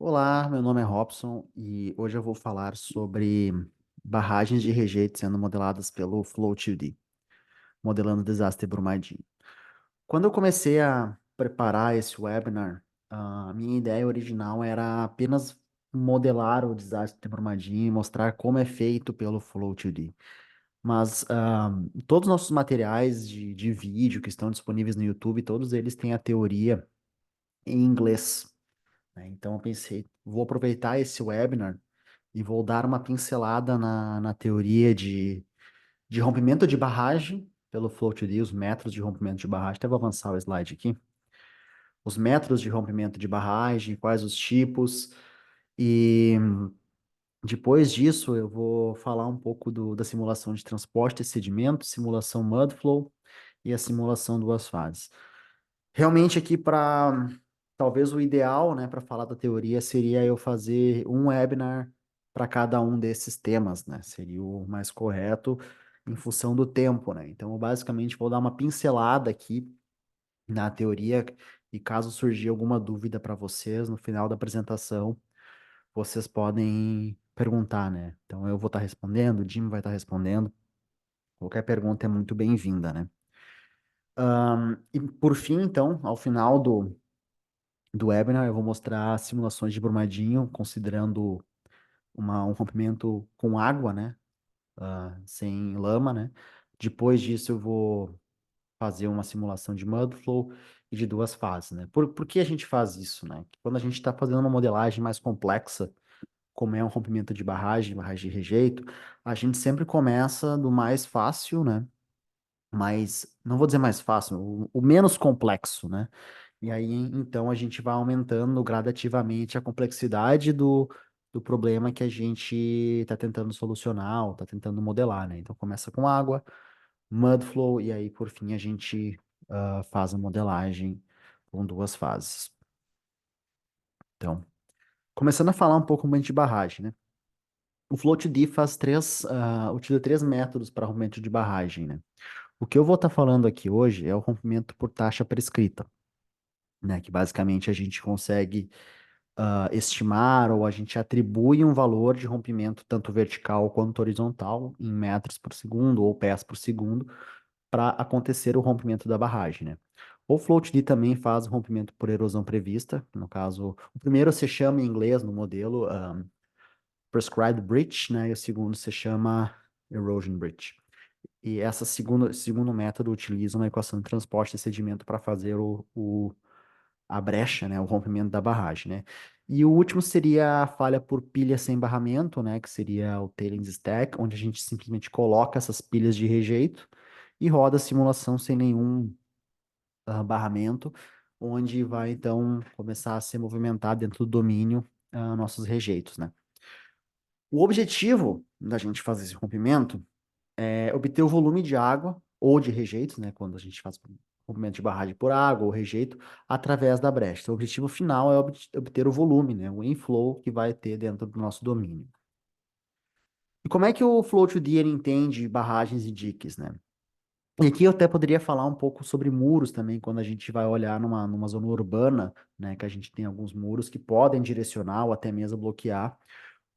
Olá, meu nome é Robson e hoje eu vou falar sobre barragens de rejeito sendo modeladas pelo Flow2D, modelando o desastre Brumadinho. Quando eu comecei a preparar esse webinar, a minha ideia original era apenas modelar o desastre Brumadinho e mostrar como é feito pelo Flow2D. Mas todos os nossos materiais de vídeo que estão disponíveis no YouTube, todos eles têm a teoria em inglês, né? Então eu pensei, vou aproveitar esse webinar e vou dar uma pincelada na teoria de rompimento de barragem pelo Flow2D, os métodos de rompimento de barragem. Até vou avançar o slide aqui. Os métodos de rompimento de barragem, quais os tipos, e depois disso eu vou falar um pouco da simulação de transporte e sedimento, simulação Mudflow e a simulação duas fases. Realmente aqui para talvez o ideal, né, para falar da teoria seria eu fazer um webinar para cada um desses temas, né? Seria o mais correto em função do tempo, né? Então, eu basicamente vou dar uma pincelada aqui na teoria e caso surgir alguma dúvida para vocês no final da apresentação, vocês podem perguntar, né? Então, eu vou estar respondendo, o Jim vai estar respondendo. Qualquer pergunta é muito bem-vinda, né? E por fim, então, ao final do webinar, eu vou mostrar simulações de Brumadinho, considerando um rompimento com água, né? Sem lama, né? Depois disso, eu vou fazer uma simulação de Mudflow e de duas fases, né? Por que a gente faz isso, né? Quando a gente está fazendo uma modelagem mais complexa, como é um rompimento de barragem de rejeito, a gente sempre começa do mais fácil, né? Mais, não vou dizer mais fácil, o menos complexo, né? E aí, então, a gente vai aumentando gradativamente a complexidade do problema que a gente está tentando solucionar, ou está tentando modelar, né? Então, começa com água, Mudflow, e aí, por fim, a gente faz a modelagem com duas fases. Então, começando a falar um pouco mais de barragem, né? O Float-D utiliza três métodos para rompimento de barragem, né? O que eu vou estar falando aqui hoje é o rompimento por taxa prescrita, né? Que basicamente a gente consegue estimar ou a gente atribui um valor de rompimento tanto vertical quanto horizontal em metros por segundo ou pés por segundo para acontecer o rompimento da barragem, né? O float-D também faz o rompimento por erosão prevista, no caso, o primeiro se chama em inglês no modelo Prescribed Breach, né? E o segundo se chama Erosion Breach. E segundo método utiliza uma equação de transporte de sedimento para fazer a brecha, né, o rompimento da barragem, né? E o último seria a falha por pilha sem barramento, né, que seria o tailings stack, onde a gente simplesmente coloca essas pilhas de rejeito e roda a simulação sem nenhum barramento, onde vai então começar a ser movimentado dentro do domínio nossos rejeitos, né? O objetivo da gente fazer esse rompimento é obter o volume de água ou de rejeitos, né, quando a gente faz rompimento de barragem por água ou rejeito, através da brecha. Então, o objetivo final é obter o volume, né, o inflow que vai ter dentro do nosso domínio. E como é que o Flow2D ele entende barragens e diques, né? E aqui eu até poderia falar um pouco sobre muros também, quando a gente vai olhar numa zona urbana, né, que a gente tem alguns muros que podem direcionar ou até mesmo bloquear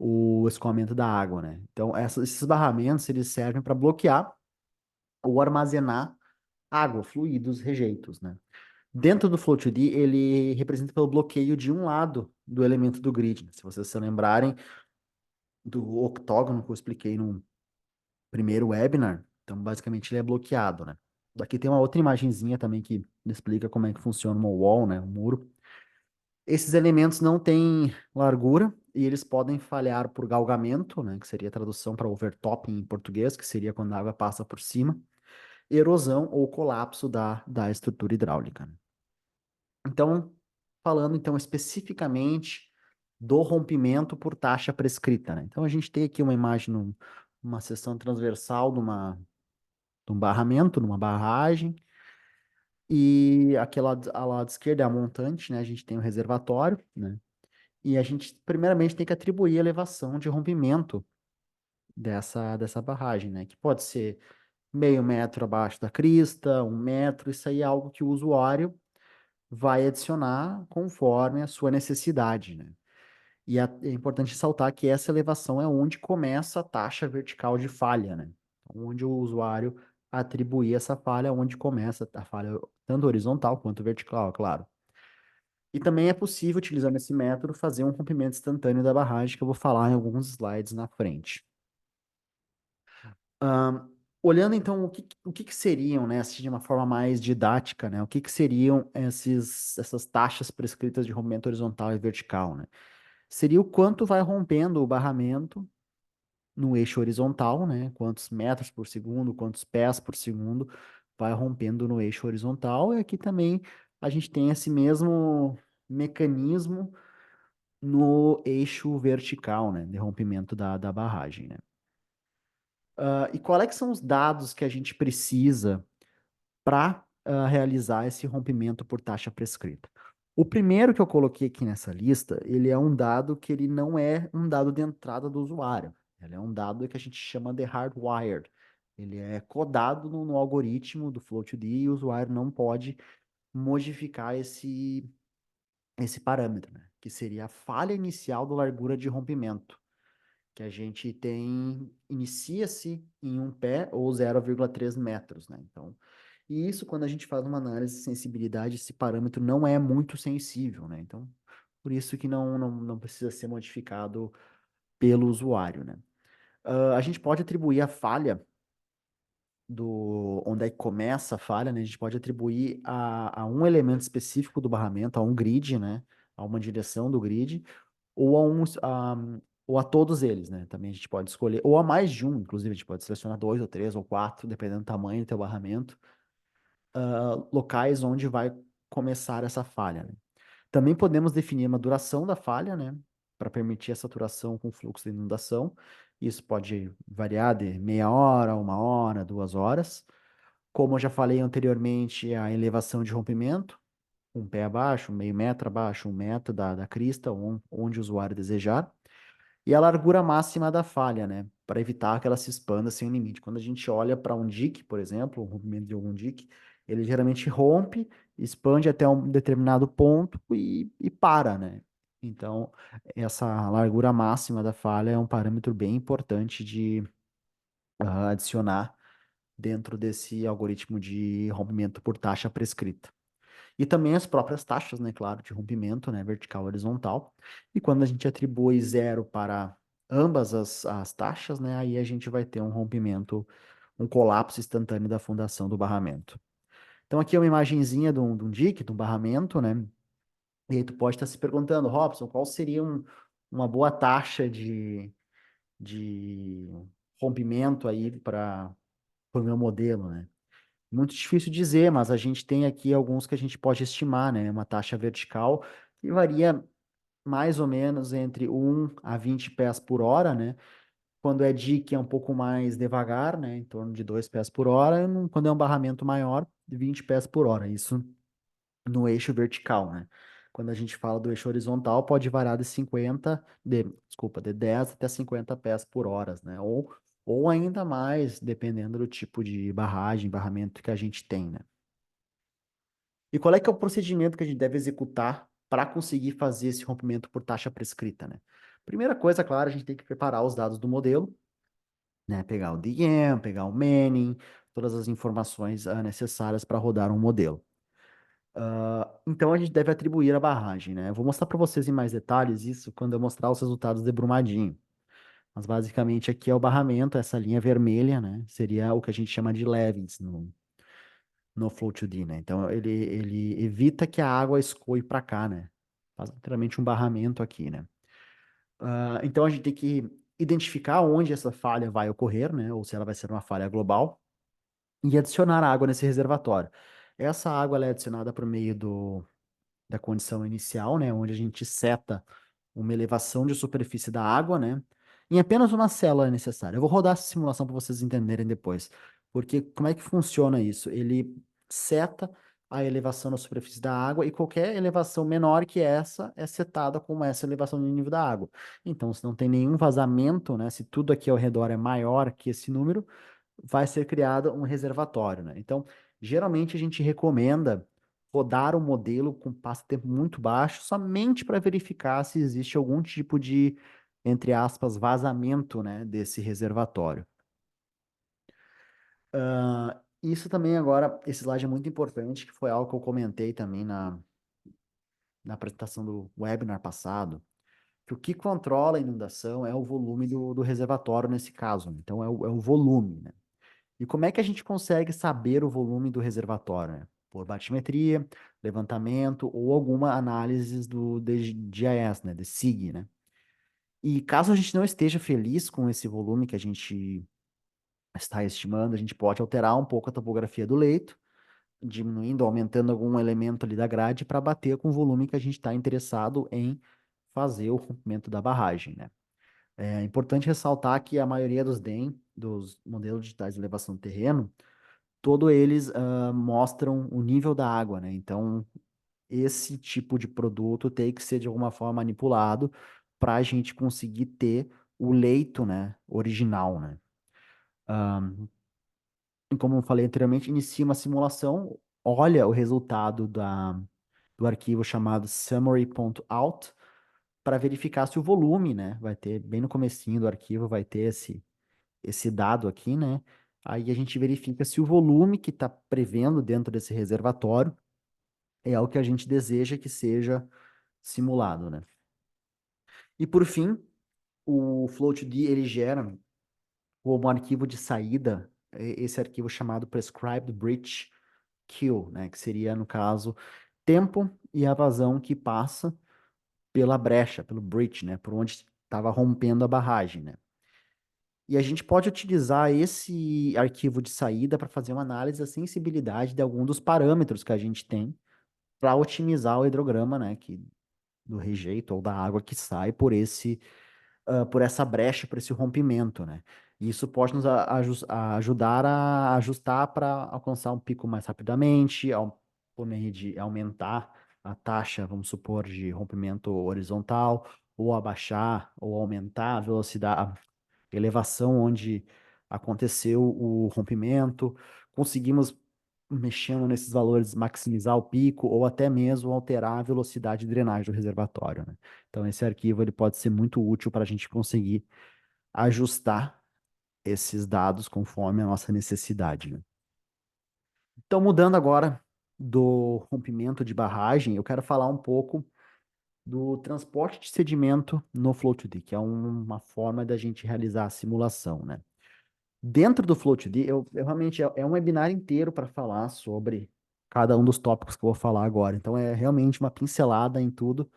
o escoamento da água, né? Então, esses barramentos, eles servem para bloquear ou armazenar água, fluidos, rejeitos, né? Dentro do Flow2D, ele representa pelo bloqueio de um lado do elemento do grid, né? Se vocês se lembrarem do octógono que eu expliquei no primeiro webinar, então basicamente ele é bloqueado, né? Aqui tem uma outra imagenzinha também que explica como é que funciona uma wall, né? Um muro. Esses elementos não têm largura e eles podem falhar por galgamento, né? Que seria a tradução para overtopping em português, que seria quando a água passa por cima, erosão ou colapso da estrutura hidráulica, né? Então, falando então especificamente do rompimento por taxa prescrita, né? Então, a gente tem aqui uma imagem, uma seção transversal de um barramento, numa barragem, e aqui ao lado esquerdo é a montante, né? A gente tem o reservatório, né? E a gente, primeiramente, tem que atribuir a elevação de rompimento dessa barragem, né? Que pode ser meio metro abaixo da crista, 1 metro, isso aí é algo que o usuário vai adicionar conforme a sua necessidade, né? É importante ressaltar que essa elevação é onde começa a taxa vertical de falha, né? Onde o usuário atribuir essa falha, onde começa a falha tanto horizontal quanto vertical, é claro. E também é possível, utilizando esse método, fazer um rompimento instantâneo da barragem, que eu vou falar em alguns slides na frente. Ahn, Olhando então o que que seriam, né, assim, de uma forma mais didática, né, o que que seriam essas taxas prescritas de rompimento horizontal e vertical, né? Seria o quanto vai rompendo o barramento no eixo horizontal, né? Quantos metros por segundo, quantos pés por segundo vai rompendo no eixo horizontal. E aqui também a gente tem esse mesmo mecanismo no eixo vertical, né? De rompimento da barragem, né? E qual é que são os dados que a gente precisa para realizar esse rompimento por taxa prescrita? O primeiro que eu coloquei aqui nessa lista, ele é um dado que ele não é um dado de entrada do usuário. Ele é um dado que a gente chama de hardwired. Ele é codado no algoritmo do Flow2D e o usuário não pode modificar esse parâmetro, né? Que seria a falha inicial da largura de rompimento que a gente tem, inicia-se em um pé ou 0,3 metros, né? Então, e isso, quando a gente faz uma análise de sensibilidade, esse parâmetro não é muito sensível, né? Então, por isso que não precisa ser modificado pelo usuário, né? A gente pode atribuir a falha onde é que começa a falha, né? A gente pode atribuir a um elemento específico do barramento, a um grid, né? A uma direção do grid, ou ou a todos eles, né? Também a gente pode escolher, ou a mais de um, inclusive, a gente pode selecionar dois ou três ou quatro, dependendo do tamanho do teu barramento, locais onde vai começar essa falha, né? Também podemos definir uma duração da falha, né? Para permitir a saturação com fluxo de inundação. Isso pode variar de meia hora, uma hora, 2 horas. Como eu já falei anteriormente, a elevação de rompimento, um pé abaixo, meio metro abaixo, 1 metro da crista, onde o usuário desejar. E a largura máxima da falha, né? Para evitar que ela se expanda sem limite. Quando a gente olha para um dique, por exemplo, o rompimento de algum dique, ele geralmente rompe, expande até um determinado ponto e para, né? Então, essa largura máxima da falha é um parâmetro bem importante de adicionar dentro desse algoritmo de rompimento por taxa prescrita. E também as próprias taxas, né, claro, de rompimento, né, vertical e horizontal. E quando a gente atribui zero para ambas as taxas, né, aí a gente vai ter um rompimento, um colapso instantâneo da fundação do barramento. Então aqui é uma imagenzinha de um dique, de um barramento, né, e aí tu pode estar se perguntando, Robson, qual seria uma boa taxa de rompimento aí para o meu modelo, né? Muito difícil dizer, mas a gente tem aqui alguns que a gente pode estimar, né? Uma taxa vertical que varia mais ou menos entre 1 a 20 pés por hora, né? Quando é dique é um pouco mais devagar, né? Em torno de 2 pés por hora. Quando é um barramento maior, 20 pés por hora. Isso no eixo vertical, né? Quando a gente fala do eixo horizontal, pode variar desculpa, de 10 até 50 pés por hora, né? Ou ainda mais, dependendo do tipo de barragem, barramento que a gente tem, né? E qual é que é o procedimento que a gente deve executar para conseguir fazer esse rompimento por taxa prescrita, né? Primeira coisa, claro, a gente tem que preparar os dados do modelo, né? Pegar o DM, pegar o Manning, todas as informações necessárias para rodar um modelo. Então a gente deve atribuir a barragem, né? Eu vou mostrar para vocês em mais detalhes isso quando eu mostrar os resultados de Brumadinho. Mas basicamente aqui é o barramento, essa linha vermelha, né? Seria o que a gente chama de levees no Flow2D, né? Então ele evita que a água escoe para cá, né? Faz literalmente um barramento aqui, né? Então a gente tem que identificar onde essa falha vai ocorrer, né? Ou se ela vai ser uma falha global e adicionar água nesse reservatório. Essa água ela é adicionada por meio da condição inicial, né, onde a gente seta uma elevação de superfície da água, né, em apenas uma célula é necessária. Eu vou rodar essa simulação para vocês entenderem depois, porque como é que funciona isso? Ele seta a elevação da superfície da água e qualquer elevação menor que essa é setada como essa elevação de nível da água. Então, se não tem nenhum vazamento, né, se tudo aqui ao redor é maior que esse número, vai ser criado um reservatório, né? Então, geralmente a gente recomenda rodar o modelo com passo-tempo muito baixo, somente para verificar se existe algum tipo de, entre aspas, vazamento, né, desse reservatório. Isso também agora, esse slide é muito importante, que foi algo que eu comentei também na apresentação do webinar passado, que o que controla a inundação é o volume do reservatório nesse caso. Então, é o volume, né? E como é que a gente consegue saber o volume do reservatório, né? Por batimetria, levantamento ou alguma análise do GIS, né? De SIG, né? E caso a gente não esteja feliz com esse volume que a gente está estimando, a gente pode alterar um pouco a topografia do leito, diminuindo, aumentando algum elemento ali da grade para bater com o volume que a gente está interessado em fazer o rompimento da barragem, né? É importante ressaltar que a maioria dos DEM, dos modelos digitais de elevação do terreno, todos eles mostram o nível da água, né? Então, esse tipo de produto tem que ser de alguma forma manipulado para a gente conseguir ter o leito, né, original, né? E como eu falei anteriormente, inicia uma simulação, olha o resultado do arquivo chamado summary.out para verificar se o volume, né, vai ter, bem no comecinho do arquivo, vai ter esse dado aqui, né? Aí a gente verifica se o volume que está prevendo dentro desse reservatório é o que a gente deseja que seja simulado, né? E por fim, o Float-D ele gera como arquivo de saída esse arquivo chamado Prescribed Breach Kill, né? Que seria, no caso, tempo e a vazão que passa pela brecha, pelo breach, né? Por onde estava rompendo a barragem, né? E a gente pode utilizar esse arquivo de saída para fazer uma análise da sensibilidade de algum dos parâmetros que a gente tem para otimizar o hidrograma, né, do rejeito ou da água que sai por essa brecha, por esse rompimento, né? E isso pode nos ajudar a ajustar para alcançar um pico mais rapidamente, por meio de aumentar a taxa, vamos supor, de rompimento horizontal, ou abaixar, ou aumentar a velocidade, elevação onde aconteceu o rompimento, conseguimos, mexendo nesses valores, maximizar o pico ou até mesmo alterar a velocidade de drenagem do reservatório, né? Então, esse arquivo ele pode ser muito útil para a gente conseguir ajustar esses dados conforme a nossa necessidade, né? Então, mudando agora do rompimento de barragem, eu quero falar um pouco do transporte de sedimento no Flow2D, que é uma forma da gente realizar a simulação, né? Dentro do Float-D, eu realmente é um webinar inteiro para falar sobre cada um dos tópicos que eu vou falar agora. Então é realmente uma pincelada em tudo.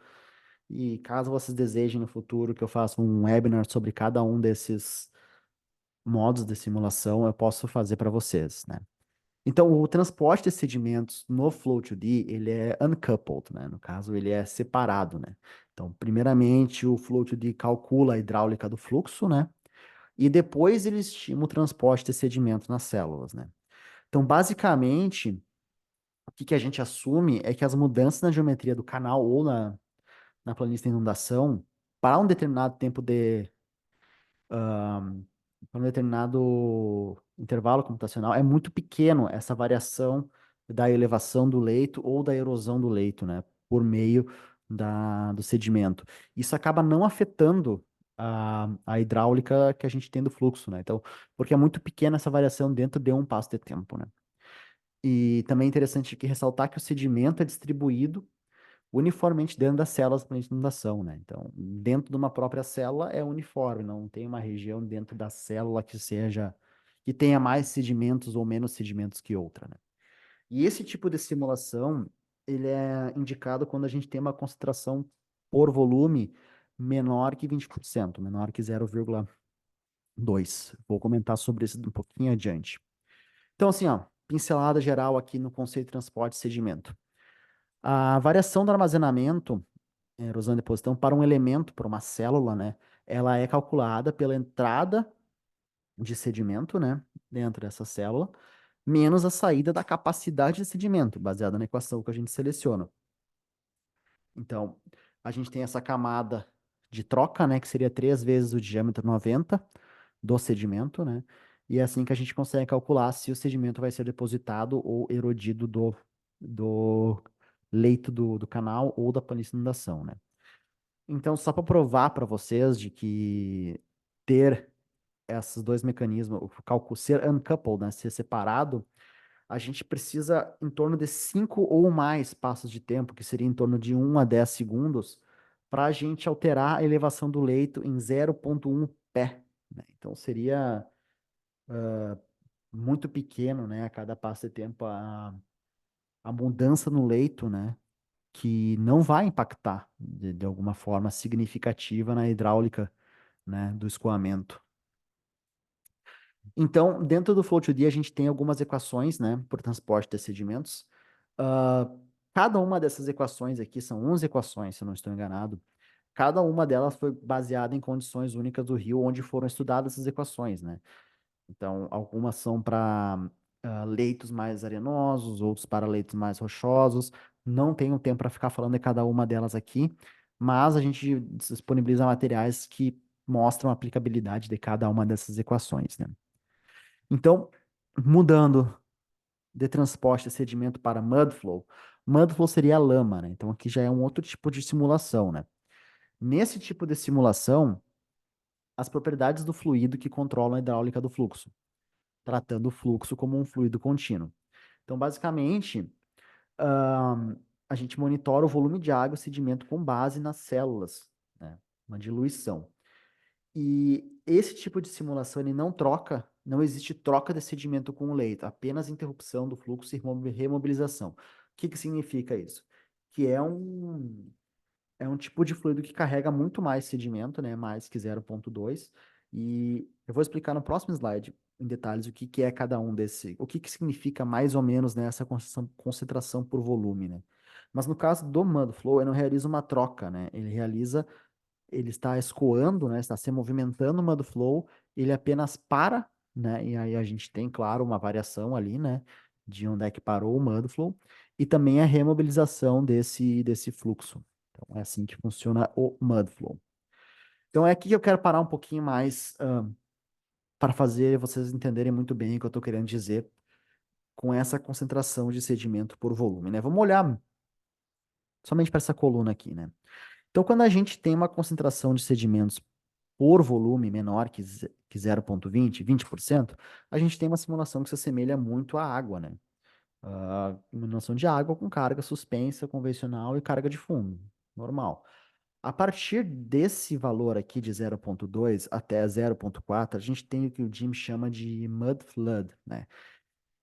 E caso vocês desejem no futuro que eu faça um webinar sobre cada um desses modos de simulação, eu posso fazer para vocês, né? Então, o transporte de sedimentos no Flow2D, ele é uncoupled, né? No caso, ele é separado, né? Então, primeiramente, o Flow2D calcula a hidráulica do fluxo, né? E depois ele estima o transporte de sedimento nas células, né? Então, basicamente, o que que a gente assume é que as mudanças na geometria do canal ou na planície de inundação, para um determinado tempo para um determinado intervalo computacional, é muito pequeno essa variação da elevação do leito ou da erosão do leito, né? Por meio do sedimento. Isso acaba não afetando a hidráulica que a gente tem do fluxo, né? Então, porque é muito pequena essa variação dentro de um passo de tempo, né? E também é interessante aqui ressaltar que o sedimento é distribuído uniformemente dentro das células para inundação, né? Então, dentro de uma própria célula é uniforme, não tem uma região dentro da célula que tenha mais sedimentos ou menos sedimentos que outra, né? E esse tipo de simulação, ele é indicado quando a gente tem uma concentração por volume menor que 20%, menor que 0,2. Vou comentar sobre isso um pouquinho adiante. Então, assim, ó, pincelada geral aqui no conceito de transporte e sedimento. A variação do armazenamento, erosão e deposição, para um elemento, para uma célula, né? Ela é calculada pela entrada de sedimento, né? Dentro dessa célula, menos a saída da capacidade de sedimento, baseada na equação que a gente seleciona. Então, a gente tem essa camada de troca, né? Que seria 3 vezes o diâmetro 90 do sedimento, né? E é assim que a gente consegue calcular se o sedimento vai ser depositado ou erodido do leito do canal ou da planície de inundação, né? Então, só para provar para vocês de que ter esses dois mecanismos, o cálculo ser uncoupled, né, ser separado, a gente precisa em torno de 5 ou mais passos de tempo, que seria em torno de 1 a 10 segundos, para a gente alterar a elevação do leito em 0,1 pé, né? Então, seria muito pequeno, né, a cada passo de tempo, a mudança no leito, né, que não vai impactar de alguma forma significativa na hidráulica, né, do escoamento. Então, dentro do Flow2D, a gente tem algumas equações, né, por transporte de sedimentos. Ah, cada uma dessas equações aqui são 11 equações, se eu não estou enganado. Cada uma delas foi baseada em condições únicas do rio, onde foram estudadas essas equações, né? Então, algumas são para leitos mais arenosos, outros para leitos mais rochosos. Não tenho tempo para ficar falando de cada uma delas aqui, mas a gente disponibiliza materiais que mostram a aplicabilidade de cada uma dessas equações, né? Então, mudando de transporte de sedimento para Mudflow, Mudflow seria a lama, né? Então, aqui já é um outro tipo de simulação, né? Nesse tipo de simulação, as propriedades do fluido que controlam a hidráulica do fluxo, tratando o fluxo como um fluido contínuo. Então, basicamente, ahn, a gente monitora o volume de água e sedimento com base nas células, né? Uma diluição. E esse tipo de simulação, ele não troca, não existe troca de sedimento com o leito, apenas interrupção do fluxo e remobilização. O que que significa isso? Que é um tipo de fluido que carrega muito mais sedimento, né? Mais que 0,2. E eu vou explicar no próximo slide, em detalhes, o que que é cada um desse, o que que significa mais ou menos, né, essa concentração por volume, né? Mas no caso do Mudflow, ele não realiza uma troca, né? Ele está escoando, né? Está se movimentando o Mudflow, ele apenas para, né? E aí a gente tem, claro, uma variação ali, né? De onde é que parou o Mudflow, e também a remobilização desse fluxo. Então, é assim que funciona o Mudflow. Então, é aqui que eu quero parar um pouquinho mais para fazer vocês entenderem muito bem o que eu estou querendo dizer com essa concentração de sedimento por volume, né? Vamos olhar somente para essa coluna aqui, né? Então, quando a gente tem uma concentração de sedimentos por volume menor que 0,20, 20%, a gente tem uma simulação que se assemelha muito à água, né? Uma simulação de água com carga suspensa, convencional e carga de fundo, normal. A partir desse valor aqui de 0,2 até 0,4, a gente tem o que o Jim chama de mud flood, né?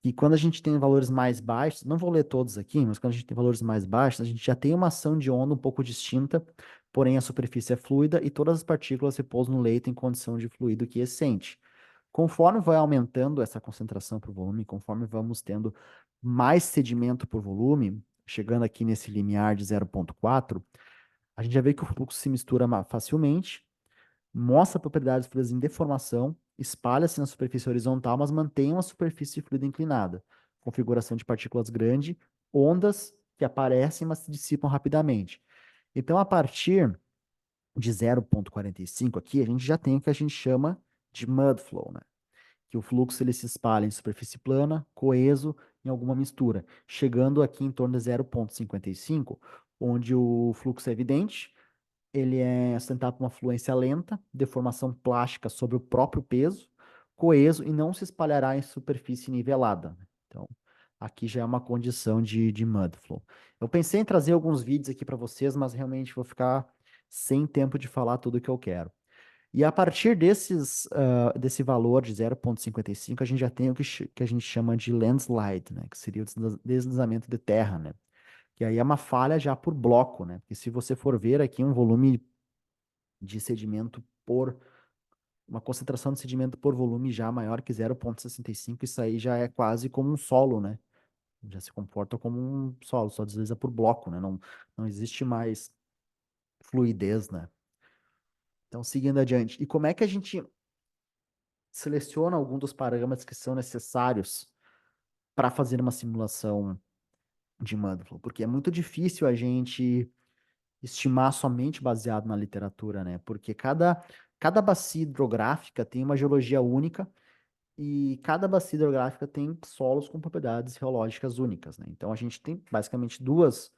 E quando a gente tem valores mais baixos, não vou ler todos aqui, mas quando a gente tem valores mais baixos, a gente já tem uma ação de onda um pouco distinta, porém a superfície é fluida e todas as partículas repousam no leito em condição de fluido quiescente. Conforme vai aumentando essa concentração por volume, conforme vamos tendo mais sedimento por volume, chegando aqui nesse limiar de 0,4, a gente já vê que o fluxo se mistura facilmente, mostra propriedades fluidas em deformação, espalha-se na superfície horizontal, mas mantém uma superfície fluida inclinada. Configuração de partículas grande, ondas que aparecem, mas se dissipam rapidamente. Então, a partir de 0,45 aqui, a gente já tem o que a gente chama de mud flow, né? Que o fluxo ele se espalha em superfície plana, coeso, em alguma mistura, chegando aqui em torno de 0,55, onde o fluxo é evidente, ele é sustentado por uma fluência lenta, deformação plástica sobre o próprio peso, coeso e não se espalhará em superfície nivelada. Então, aqui já é uma condição de mud flow. Eu pensei em trazer alguns vídeos aqui para vocês, mas realmente vou ficar sem tempo de falar tudo o que eu quero. E a partir desse valor de 0,55, a gente já tem o que a gente chama de landslide, né? Que seria o deslizamento de terra, né? Que aí é uma falha já por bloco, né? Porque se você for ver aqui um volume de sedimento uma concentração de sedimento por volume já maior que 0,65, isso aí já é quase como um solo, né? Já se comporta como um solo, só desliza por bloco, né? Não existe mais fluidez, né? Então, seguindo adiante. E como é que a gente seleciona algum dos parâmetros que são necessários para fazer uma simulação de Mudflow? Porque é muito difícil a gente estimar somente baseado na literatura, né? Porque cada bacia hidrográfica tem uma geologia única e cada bacia hidrográfica tem solos com propriedades geológicas únicas, né? Então a gente tem basicamente duas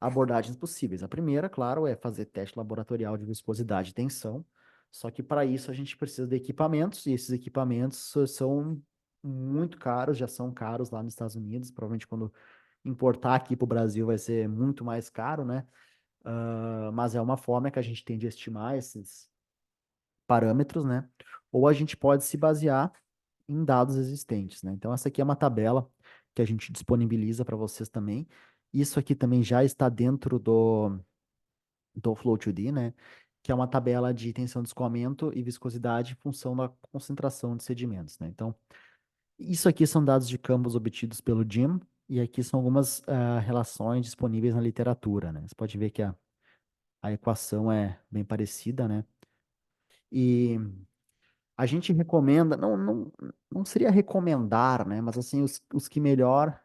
abordagens possíveis. A primeira, claro, é fazer teste laboratorial de viscosidade e tensão, só que para isso a gente precisa de equipamentos, e esses equipamentos são muito caros, já são caros lá nos Estados Unidos, provavelmente quando importar aqui para o Brasil vai ser muito mais caro, né? Mas é uma forma que a gente tem de estimar esses parâmetros, né? Ou a gente pode se basear em dados existentes, né? Então, essa aqui é uma tabela que a gente disponibiliza para vocês também. Isso aqui também já está dentro do Flow2D, né? Que é uma tabela de tensão de escoamento e viscosidade em função da concentração de sedimentos, né? Então, isso aqui são dados de campos obtidos pelo JIM, e aqui são algumas relações disponíveis na literatura, né? Você pode ver que a equação é bem parecida, né? E a gente recomenda, não seria recomendar, né? Mas assim, os que melhor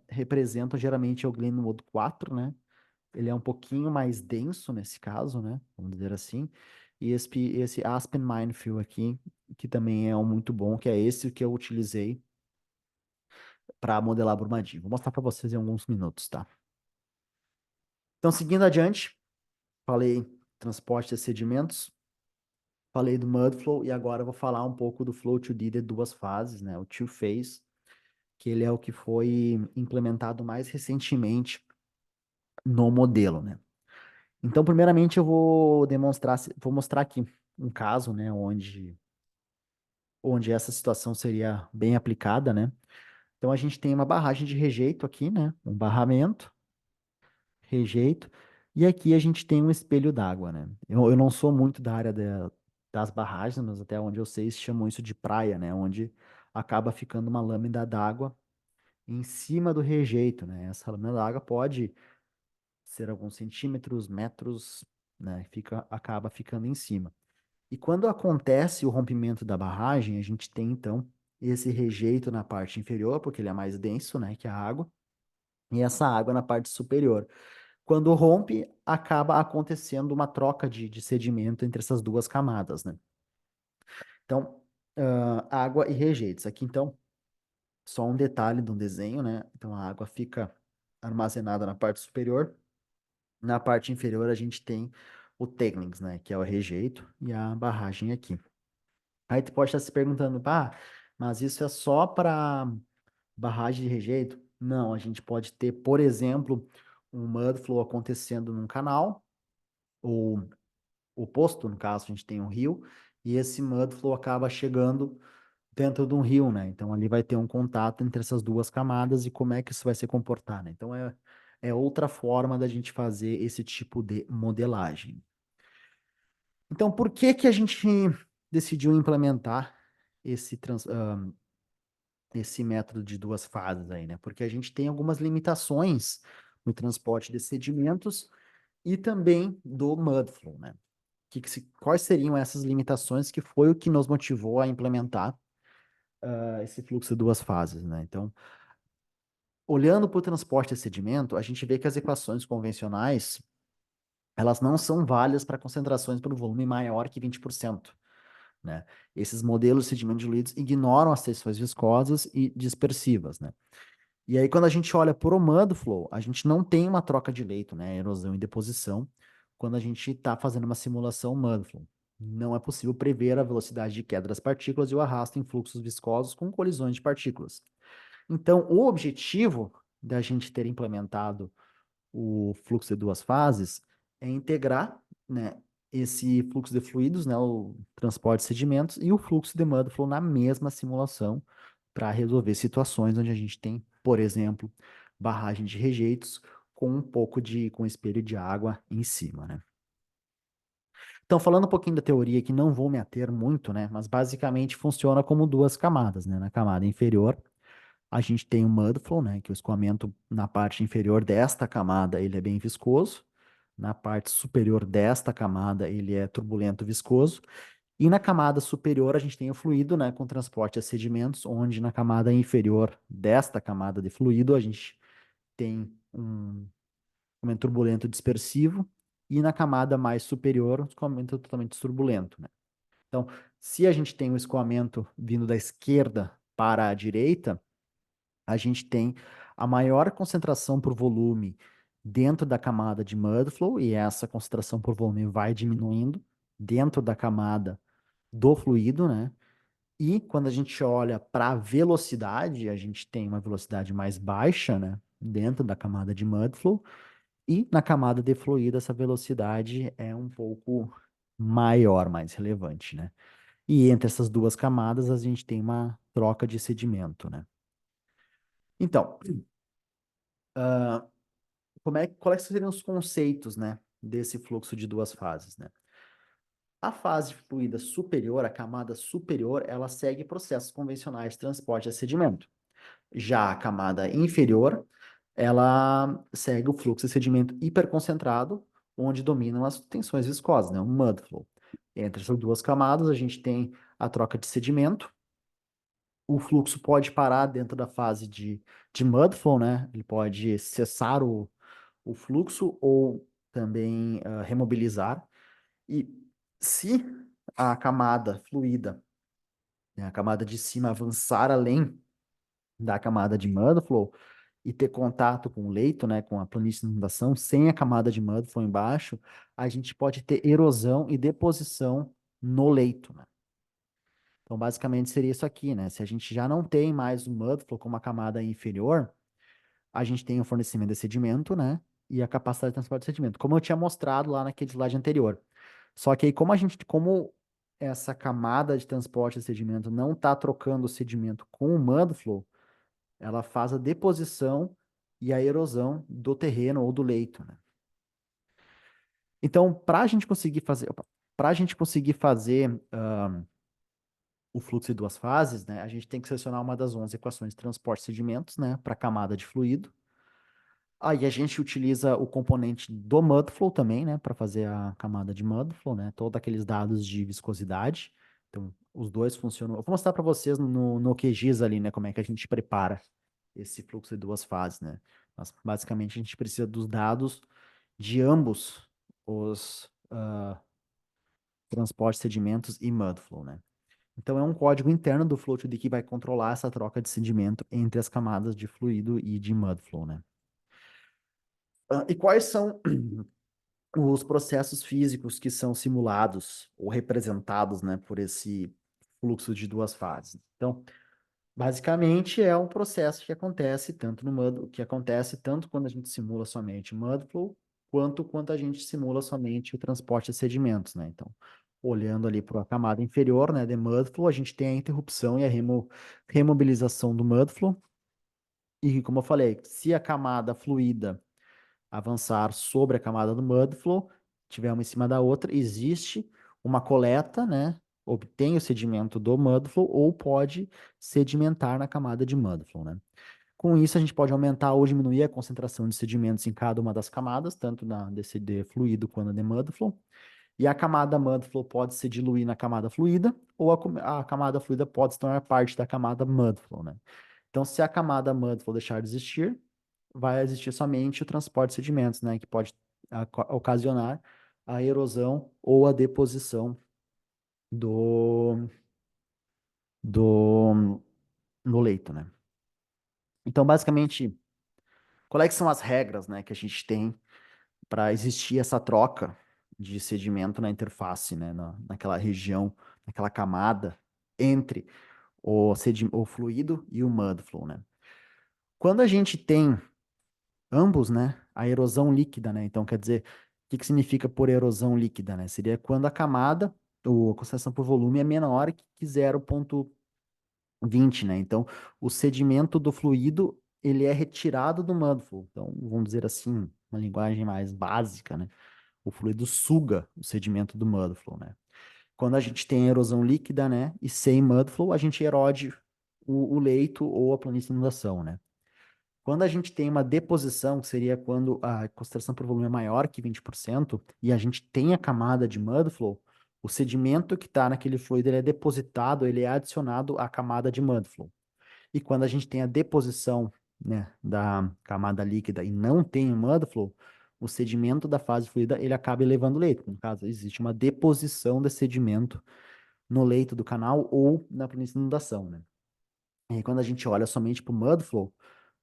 representam geralmente é o Glenwood 4, né? Ele é um pouquinho mais denso nesse caso, né? Vamos dizer assim. E esse Aspen Minefield aqui, que também é um muito bom, que é esse que eu utilizei para modelar Brumadinho. Vou mostrar para vocês em alguns minutos, tá? Então, seguindo adiante, falei transporte de sedimentos, falei do Mudflow e agora eu vou falar um pouco do Flow 2D de duas fases, né? O two-phase, que ele é o que foi implementado mais recentemente no modelo, né? Então, primeiramente, eu vou vou mostrar aqui um caso, né, onde essa situação seria bem aplicada, né? Então, a gente tem uma barragem de rejeito aqui, né? Um barramento, rejeito, e aqui a gente tem um espelho d'água, né? Eu não sou muito da área das barragens, mas até onde eu sei, se chamam isso de praia, né? Onde acaba ficando uma lâmina d'água em cima do rejeito, né? Essa lâmina d'água pode ser alguns centímetros, metros, né? Acaba ficando em cima. E quando acontece o rompimento da barragem, a gente tem então esse rejeito na parte inferior, porque ele é mais denso, né, que a água, e essa água na parte superior. Quando rompe, acaba acontecendo uma troca de sedimento entre essas duas camadas, né? Então, água e rejeitos. Aqui, então, só um detalhe de um desenho, né? Então, a água fica armazenada na parte superior. Na parte inferior, a gente tem o tailings, né? Que é o rejeito e a barragem aqui. Aí tu pode estar se perguntando, mas isso é só para barragem de rejeito? Não, a gente pode ter, por exemplo, um mudflow acontecendo num canal, ou o oposto, no caso, a gente tem um rio, e esse mudflow acaba chegando dentro de um rio, né? Então ali vai ter um contato entre essas duas camadas e como é que isso vai se comportar, né? Então é outra forma da gente fazer esse tipo de modelagem. Então, por que que a gente decidiu implementar esse método de duas fases aí, né? Porque a gente tem algumas limitações no transporte de sedimentos e também do mudflow, né? Quais seriam essas limitações que foi o que nos motivou a implementar esse fluxo de duas fases, né? Então, olhando para o transporte de sedimento, a gente vê que as equações convencionais, elas não são válidas para concentrações por volume maior que 20%, né? Esses modelos de sedimento diluídos ignoram as tensões viscosas e dispersivas, né? E aí, quando a gente olha por o Mudflow, a gente não tem uma troca de leito, né? Erosão e deposição, quando a gente está fazendo uma simulação Mudflow. Não é possível prever a velocidade de queda das partículas e o arrasto em fluxos viscosos com colisões de partículas. Então, o objetivo da gente ter implementado o fluxo de duas fases é integrar, né, esse fluxo de fluidos, né, o transporte de sedimentos e o fluxo de Mudflow na mesma simulação para resolver situações onde a gente tem, por exemplo, barragem de rejeitos com com espelho de água em cima, né? Então, falando um pouquinho da teoria, que não vou me ater muito, né, mas basicamente funciona como duas camadas, né? Na camada inferior, a gente tem o mudflow, né, que o escoamento na parte inferior desta camada, ele é bem viscoso. Na parte superior desta camada, ele é turbulento viscoso. E na camada superior, a gente tem o fluido, né, com transporte a sedimentos, onde na camada inferior desta camada de fluido, a gente tem um escoamento turbulento dispersivo. E na camada mais superior, um escoamento totalmente turbulento, né? Então, se a gente tem o escoamento vindo da esquerda para a direita, a gente tem a maior concentração por volume dentro da camada de Mudflow, e essa concentração por volume vai diminuindo dentro da camada do fluido, né? E quando a gente olha para a velocidade, a gente tem uma velocidade mais baixa, né? Dentro da camada de Mudflow, e na camada de fluido essa velocidade é um pouco maior, mais relevante, né? E entre essas duas camadas a gente tem uma troca de sedimento, né? Então, quais seriam os conceitos, né, desse fluxo de duas fases, né? A fase fluida superior, a camada superior, ela segue processos convencionais de transporte de sedimento. Já a camada inferior, ela segue o fluxo de sedimento hiperconcentrado, onde dominam as tensões viscosas, né, o mud flow. Entre essas duas camadas, a gente tem a troca de sedimento. O fluxo pode parar dentro da fase de mud flow, né? Ele pode cessar o fluxo ou também remobilizar. E se a camada fluida, né, a camada de cima avançar além da camada de mud flow e ter contato com o leito, né, com a planície de inundação, sem a camada de mud flow embaixo, a gente pode ter erosão e deposição no leito, né? Então, basicamente seria isso aqui, né? Se a gente já não tem mais o mud flow como a camada inferior, a gente tem o fornecimento de sedimento, né? E a capacidade de transporte de sedimento, como eu tinha mostrado lá naquele slide anterior. Só que aí, como essa camada de transporte de sedimento não está trocando o sedimento com o mud flow, ela faz a deposição e a erosão do terreno ou do leito, né? Então, para a gente conseguir fazer o fluxo em duas fases, né, a gente tem que selecionar uma das 11 equações de transporte de sedimentos, né, para a camada de fluido. Aí a gente utiliza o componente do Mudflow também, né, para fazer a camada de Mudflow, né, todos aqueles dados de viscosidade. Então, os dois funcionam. Eu vou mostrar para vocês no QGIS ali, né, como é que a gente prepara esse fluxo de duas fases, né. Mas, basicamente, a gente precisa dos dados de ambos os transportes de sedimentos e Mudflow, né. Então, é um código interno do Flow2D que vai controlar essa troca de sedimento entre as camadas de fluido e de Mudflow, né. E quais são os processos físicos que são simulados ou representados, né, por esse fluxo de duas fases? Então, basicamente é um processo que acontece que acontece tanto quando a gente simula somente o Mudflow, quanto a gente simula somente o transporte de sedimentos, né? Então, olhando ali para a camada inferior, né, de Mudflow, a gente tem a interrupção e a remobilização do Mudflow. E como eu falei, se a camada fluida avançar sobre a camada do Mudflow, tiver uma em cima da outra, existe uma coleta, né? Obtém o sedimento do Mudflow ou pode sedimentar na camada de Mudflow, né? Com isso, a gente pode aumentar ou diminuir a concentração de sedimentos em cada uma das camadas, tanto desse de fluido quanto de Mudflow. E a camada Mudflow pode se diluir na camada fluida, ou a camada fluida pode se tornar parte da camada Mudflow, né? Então, se a camada Mudflow deixar de existir, vai existir somente o transporte de sedimentos, né, que pode ocasionar a erosão ou a deposição do, do no leito, né? Então, basicamente, quais são as regras, né, que a gente tem para existir essa troca de sedimento na interface, né, naquela região, naquela camada entre o fluido e o mud flow, né? Quando a gente tem ambos, né? A erosão líquida, né? Então, quer dizer, o que que significa por erosão líquida, né? Seria quando a camada, ou a concentração por volume é menor que 0,20, né? Então, o sedimento do fluido, ele é retirado do mudflow. Então, vamos dizer assim, uma linguagem mais básica, né? O fluido suga o sedimento do mudflow, né? Quando a gente tem erosão líquida, né? E sem mudflow, a gente erode o leito ou a planície de inundação, né? Quando a gente tem uma deposição, que seria quando a concentração por volume é maior que 20%, e a gente tem a camada de mudflow, o sedimento que está naquele fluido ele é depositado, ele é adicionado à camada de mudflow. E quando a gente tem a deposição, né, da camada líquida e não tem o mudflow, o sedimento da fase fluida ele acaba elevando o leito. No caso, existe uma deposição de sedimento no leito do canal ou na planície de inundação, né? E aí, quando a gente olha somente para o mudflow,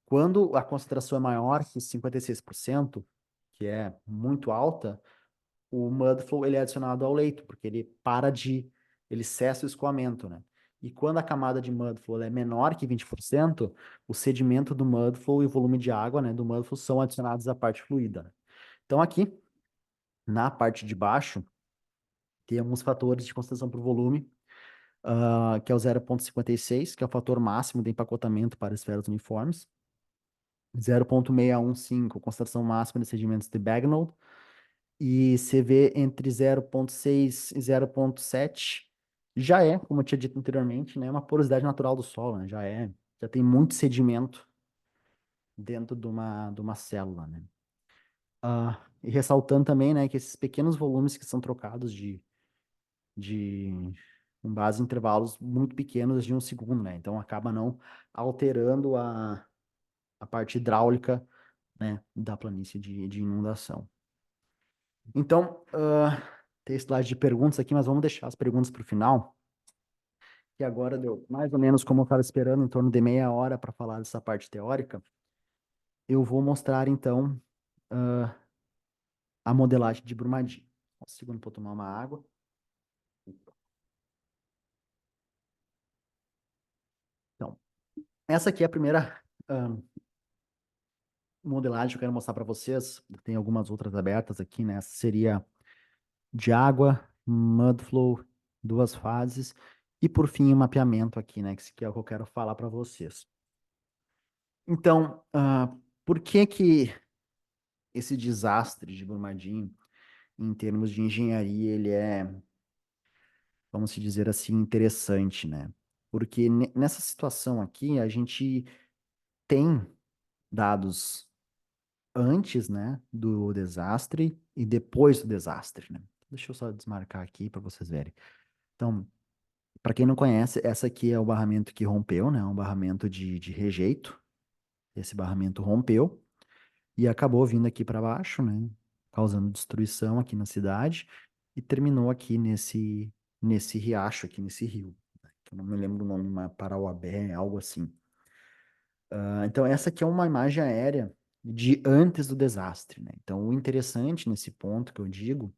quando a concentração é maior que 56%, que é muito alta, o mudflow ele é adicionado ao leito, porque ele cessa o escoamento, né? E quando a camada de mudflow é menor que 20%, o sedimento do mudflow e o volume de água, né, do mudflow são adicionados à parte fluida, né? Então aqui, na parte de baixo, tem alguns fatores de concentração por volume, que é o 0,56, que é o fator máximo de empacotamento para esferas uniformes, 0,615, concentração máxima de sedimentos de Bagnall, e CV entre 0,6 e 0,7 já é, como eu tinha dito anteriormente, né, uma porosidade natural do solo, né, já tem muito sedimento dentro de uma célula, né. E ressaltando também, né, que esses pequenos volumes que são trocados de com base em intervalos muito pequenos de um segundo, né, então acaba não alterando a parte hidráulica, né, da planície de inundação. Então, tem slide de perguntas aqui, mas vamos deixar as perguntas para o final, que agora deu mais ou menos como eu estava esperando, em torno de meia hora para falar dessa parte teórica. Eu vou mostrar, então, ah, a modelagem de Brumadinho. Um segundo para eu tomar uma água. Então, essa aqui é a primeira modelagem que eu quero mostrar para vocês. Tem algumas outras abertas aqui, né? Essa seria de água, mudflow, duas fases, e por fim, o mapeamento aqui, né? Que é o que eu quero falar para vocês. Então, por que que esse desastre de Brumadinho, em termos de engenharia, ele é, vamos se dizer assim, interessante, né? Porque nessa situação aqui, a gente tem dados antes, né, do desastre e depois do desastre, né? Deixa eu só desmarcar aqui para vocês verem. Então, para quem não conhece, essa aqui é o barramento que rompeu, né? Um barramento de rejeito. Esse barramento rompeu e acabou vindo aqui para baixo, né? Causando destruição aqui na cidade e terminou aqui nesse riacho aqui, nesse rio, né, que eu não me lembro o nome, mas Parauapé, algo assim. Então essa aqui é uma imagem aérea de antes do desastre, né? Então o interessante nesse ponto que eu digo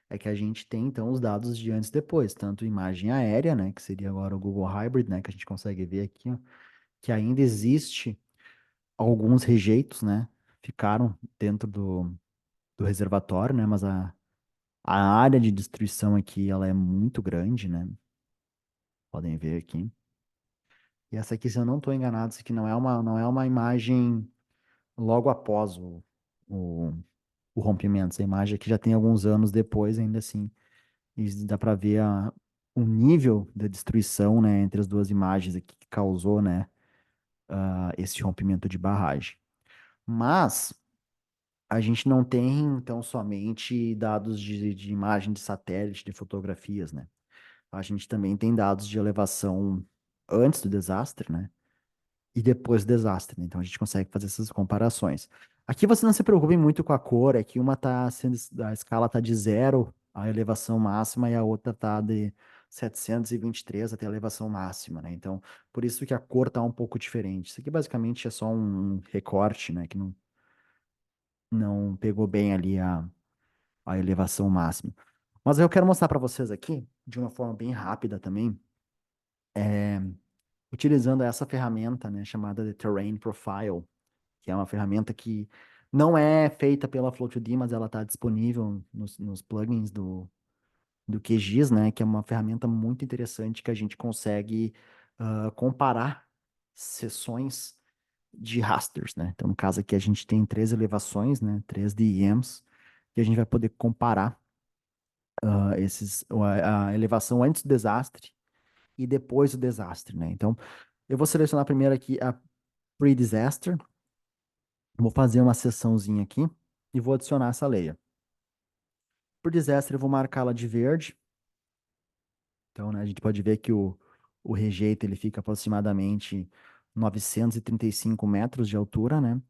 é que a gente tem então os dados de antes e depois, tanto imagem aérea, né, que seria agora o Google Hybrid, né, que a gente consegue ver aqui, ó, que ainda existe alguns rejeitos, né, ficaram dentro do reservatório, né? Mas a área de destruição aqui, ela é muito grande, né? Podem ver aqui. E essa aqui, se eu não estou enganado, isso aqui não é uma imagem logo após o, o rompimento. Essa imagem aqui já tem alguns anos depois, ainda assim. E dá para ver o nível da destruição, né? Entre as duas imagens aqui que causou, né? Esse rompimento de barragem. Mas a gente não tem, então, somente dados de imagem de satélite, de fotografias, né? A gente também tem dados de elevação antes do desastre, né? E depois do desastre, né? Então a gente consegue fazer essas comparações. Aqui você não se preocupe muito com a cor, é que uma tá sendo, a escala tá de 0, a elevação máxima, e a outra tá de 723 até a elevação máxima, né? Então, por isso que a cor tá um pouco diferente. Isso aqui basicamente é só um recorte, né? Que não pegou bem ali a elevação máxima. Mas eu quero mostrar para vocês aqui, de uma forma bem rápida também, utilizando essa ferramenta, né, chamada de Terrain Profile, que é uma ferramenta que não é feita pela Flow2D, mas ela está disponível nos plugins do QGIS, né, que é uma ferramenta muito interessante que a gente consegue comparar seções de rasters, né? Então, no caso aqui, a gente tem três elevações, né, três DEMs, e a gente vai poder comparar a elevação antes do desastre e depois do desastre, né? Então, eu vou selecionar primeiro aqui a pre-disaster, vou fazer uma seçãozinha aqui e vou adicionar essa layer. Pre-disaster eu vou marcá-la de verde, então, né, a gente pode ver que o rejeito ele fica aproximadamente 935 metros de altura, né?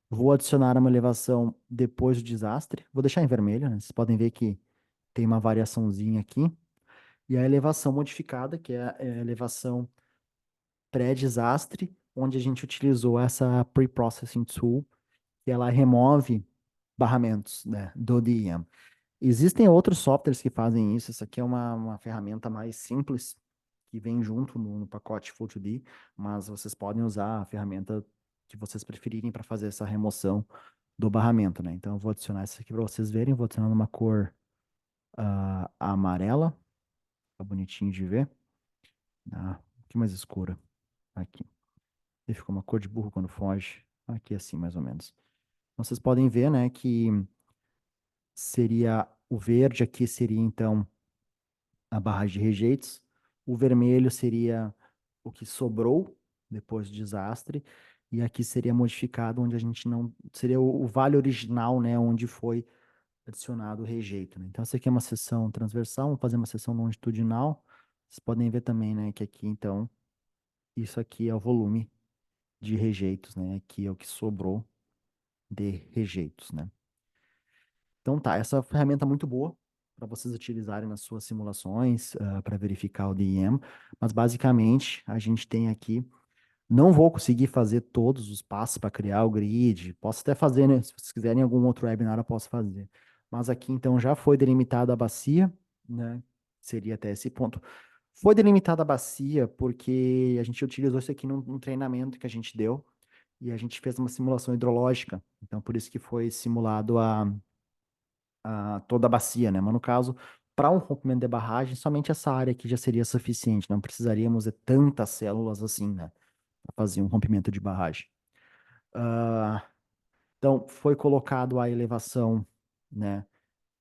Vou adicionar uma elevação depois do desastre, vou deixar em vermelho, né? Vocês podem ver que tem uma variaçãozinha aqui. e a elevação modificada, que é a elevação pré-desastre, onde a gente utilizou essa Pre-Processing Tool, que ela remove barramentos, né, do DEM. Existem outros softwares que fazem isso. Essa aqui é uma ferramenta mais simples que vem junto no pacote Full2D, mas vocês podem usar a ferramenta que vocês preferirem para fazer essa remoção do barramento, né? Então eu vou adicionar isso aqui para vocês verem. Vou adicionar numa cor amarela, tá bonitinho de ver. Um pouquinho mais escura. Aqui. E ficou uma cor de burro quando foge. Aqui assim, mais ou menos. Vocês podem ver, né, que seria o verde aqui seria então a barragem de rejeitos. O vermelho seria o que sobrou depois do desastre. E aqui seria modificado onde a gente não. Seria o vale original, né? Onde foi adicionado o rejeito, né? Então, essa aqui é uma seção transversal. Vamos fazer uma seção longitudinal. Vocês podem ver também, né? Que aqui, então, isso aqui é o volume de rejeitos, né? Aqui é o que sobrou de rejeitos, né? Então tá, essa ferramenta é muito boa para vocês utilizarem nas suas simulações, para verificar o DEM, mas basicamente a gente tem aqui, não vou conseguir fazer todos os passos para criar o grid, posso até fazer, né? Se vocês quiserem algum outro webinar eu posso fazer. Mas aqui então já foi delimitada a bacia, né? Seria até esse ponto. Foi delimitada a bacia porque a gente utilizou isso aqui num treinamento que a gente deu e a gente fez uma simulação hidrológica. Então por isso que foi simulado toda a bacia, né? Mas no caso, para um rompimento de barragem, somente essa área aqui já seria suficiente. Não precisaríamos de tantas células assim, né? Para fazer um rompimento de barragem. Ah, então, foi colocado a elevação, né?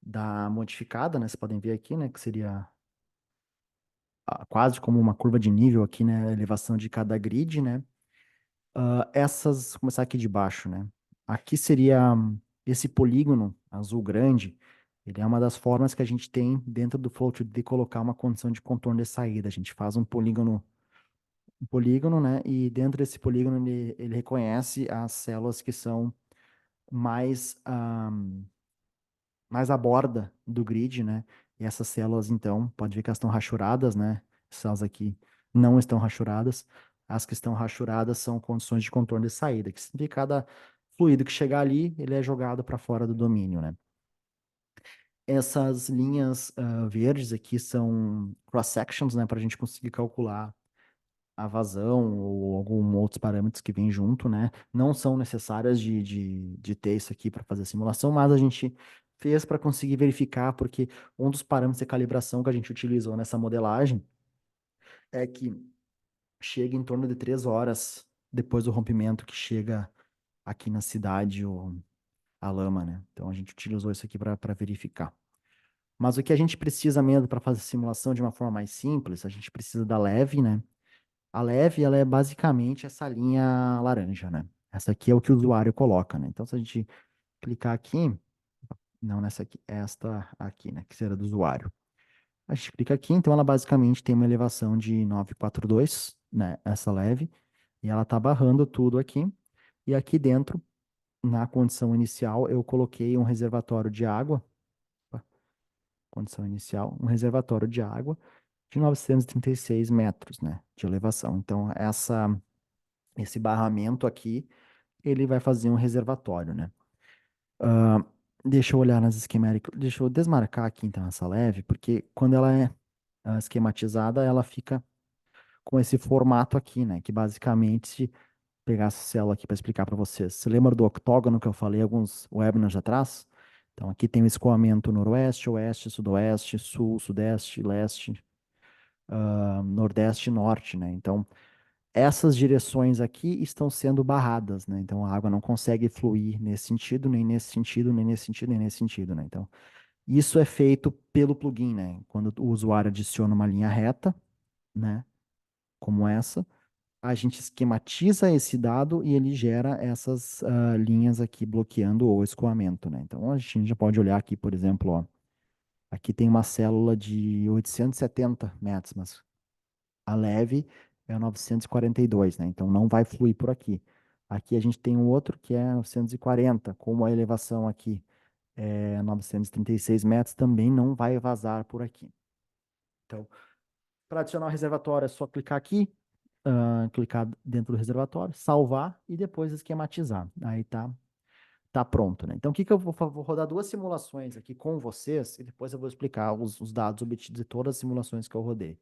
Da modificada, né? Vocês podem ver aqui, né? Que seria quase como uma curva de nível aqui, né? A elevação de cada grid, né? Começar aqui de baixo, né? Aqui seria esse polígono azul grande, ele é uma das formas que a gente tem dentro do flow de colocar uma condição de contorno de saída. A gente faz um polígono, né? E dentro desse polígono ele reconhece as células que são mais, mais à borda do grid, né? E essas células, então, pode ver que elas estão rachuradas, né? Essas aqui não estão rachuradas. As que estão rachuradas são condições de contorno de saída, que significa que cada fluido que chegar ali, ele é jogado para fora do domínio, né? Essas linhas verdes aqui são cross-sections, né? Para a gente conseguir calcular a vazão ou alguns outros parâmetros que vêm junto, né? Não são necessárias de ter isso aqui para fazer a simulação, mas a gente fez para conseguir verificar, porque um dos parâmetros de calibração que a gente utilizou nessa modelagem é que chega em torno de 3 horas depois do rompimento que chega aqui na cidade a lama, né? Então a gente utilizou isso aqui para verificar. Mas o que a gente precisa mesmo para fazer a simulação de uma forma mais simples, a gente precisa da leve, né? A leve, ela é basicamente essa linha laranja, né? Essa aqui é o que o usuário coloca, né? Então, se a gente clicar aqui, não nessa aqui, esta aqui, né? Que será do usuário. A gente clica aqui, então ela basicamente tem uma elevação de 942, né? Essa leve, e ela tá barrando tudo aqui. E aqui dentro, na condição inicial, eu coloquei um reservatório de água. Opa, condição inicial, um reservatório de água de 936 metros, né? De elevação. Então, esse barramento aqui ele vai fazer um reservatório, né? Ah, deixa eu olhar nas esquemáticas, deixa eu desmarcar aqui então essa leve, porque quando ela é esquematizada, ela fica com esse formato aqui, né? Que basicamente, se pegar essa célula aqui para explicar para vocês. Você lembra do octógono que eu falei alguns webinars atrás? Então aqui tem o escoamento noroeste, oeste, sudoeste, sul, sudeste, leste, nordeste e norte, né? Então essas direções aqui estão sendo barradas, né? Então a água não consegue fluir nesse sentido, nem nesse sentido, nem nesse sentido, nem nesse sentido, né? Então isso é feito pelo plugin, né? Quando o usuário adiciona uma linha reta, né? Como essa, a gente esquematiza esse dado e ele gera essas linhas aqui bloqueando o escoamento, né? Então a gente já pode olhar aqui, por exemplo, ó, aqui tem uma célula de 870 metros, mas a leve é 942, né? Então não vai fluir por aqui. Aqui a gente tem um outro que é 940, como a elevação aqui é 936 metros, também não vai vazar por aqui. Então, para adicionar o reservatório, é só clicar aqui, clicar dentro do reservatório, salvar e depois esquematizar. Aí tá pronto, né? Então, o que que eu vou rodar duas simulações aqui com vocês e depois eu vou explicar os dados obtidos de todas as simulações que eu rodei.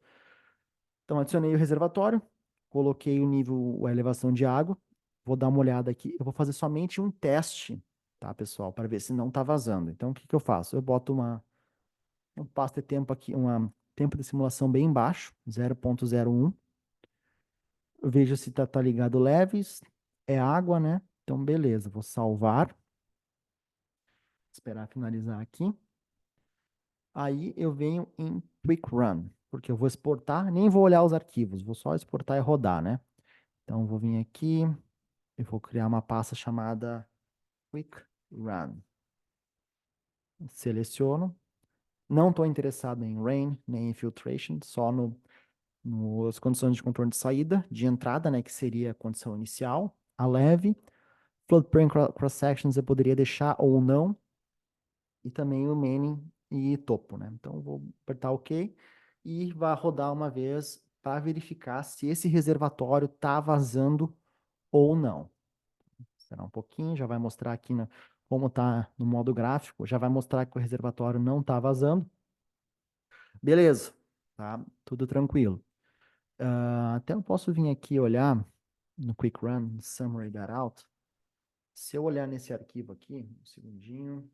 Então, adicionei o reservatório, coloquei o nível, a elevação de água, vou dar uma olhada aqui, eu vou fazer somente um teste, tá, pessoal, para ver se não tá vazando. Então, o que que eu faço? Eu boto um passo de tempo aqui, um tempo de simulação bem baixo, 0,01. Eu vejo se tá ligado leves, é água, né? Então, beleza, vou salvar, esperar finalizar aqui. Aí eu venho em Quick Run, porque eu vou exportar, nem vou olhar os arquivos, vou só exportar e rodar, né? Então, eu vou vir aqui, eu vou criar uma pasta chamada Quick Run. Seleciono. Não estou interessado em Rain, nem em Filtration, só nas condições de contorno de saída, de entrada, né, que seria a condição inicial, a leve. Floodplain Cross Sections eu poderia deixar ou não, e também o Manning e topo, né? Então, vou apertar OK e vai rodar uma vez para verificar se esse reservatório está vazando ou não. Esperar um pouquinho, já vai mostrar aqui como está no modo gráfico, já vai mostrar que o reservatório não está vazando. Beleza, tá? Tudo tranquilo. Até eu posso vir aqui olhar no Quick Run, Summary Got Out. Se eu olhar nesse arquivo aqui, um segundinho.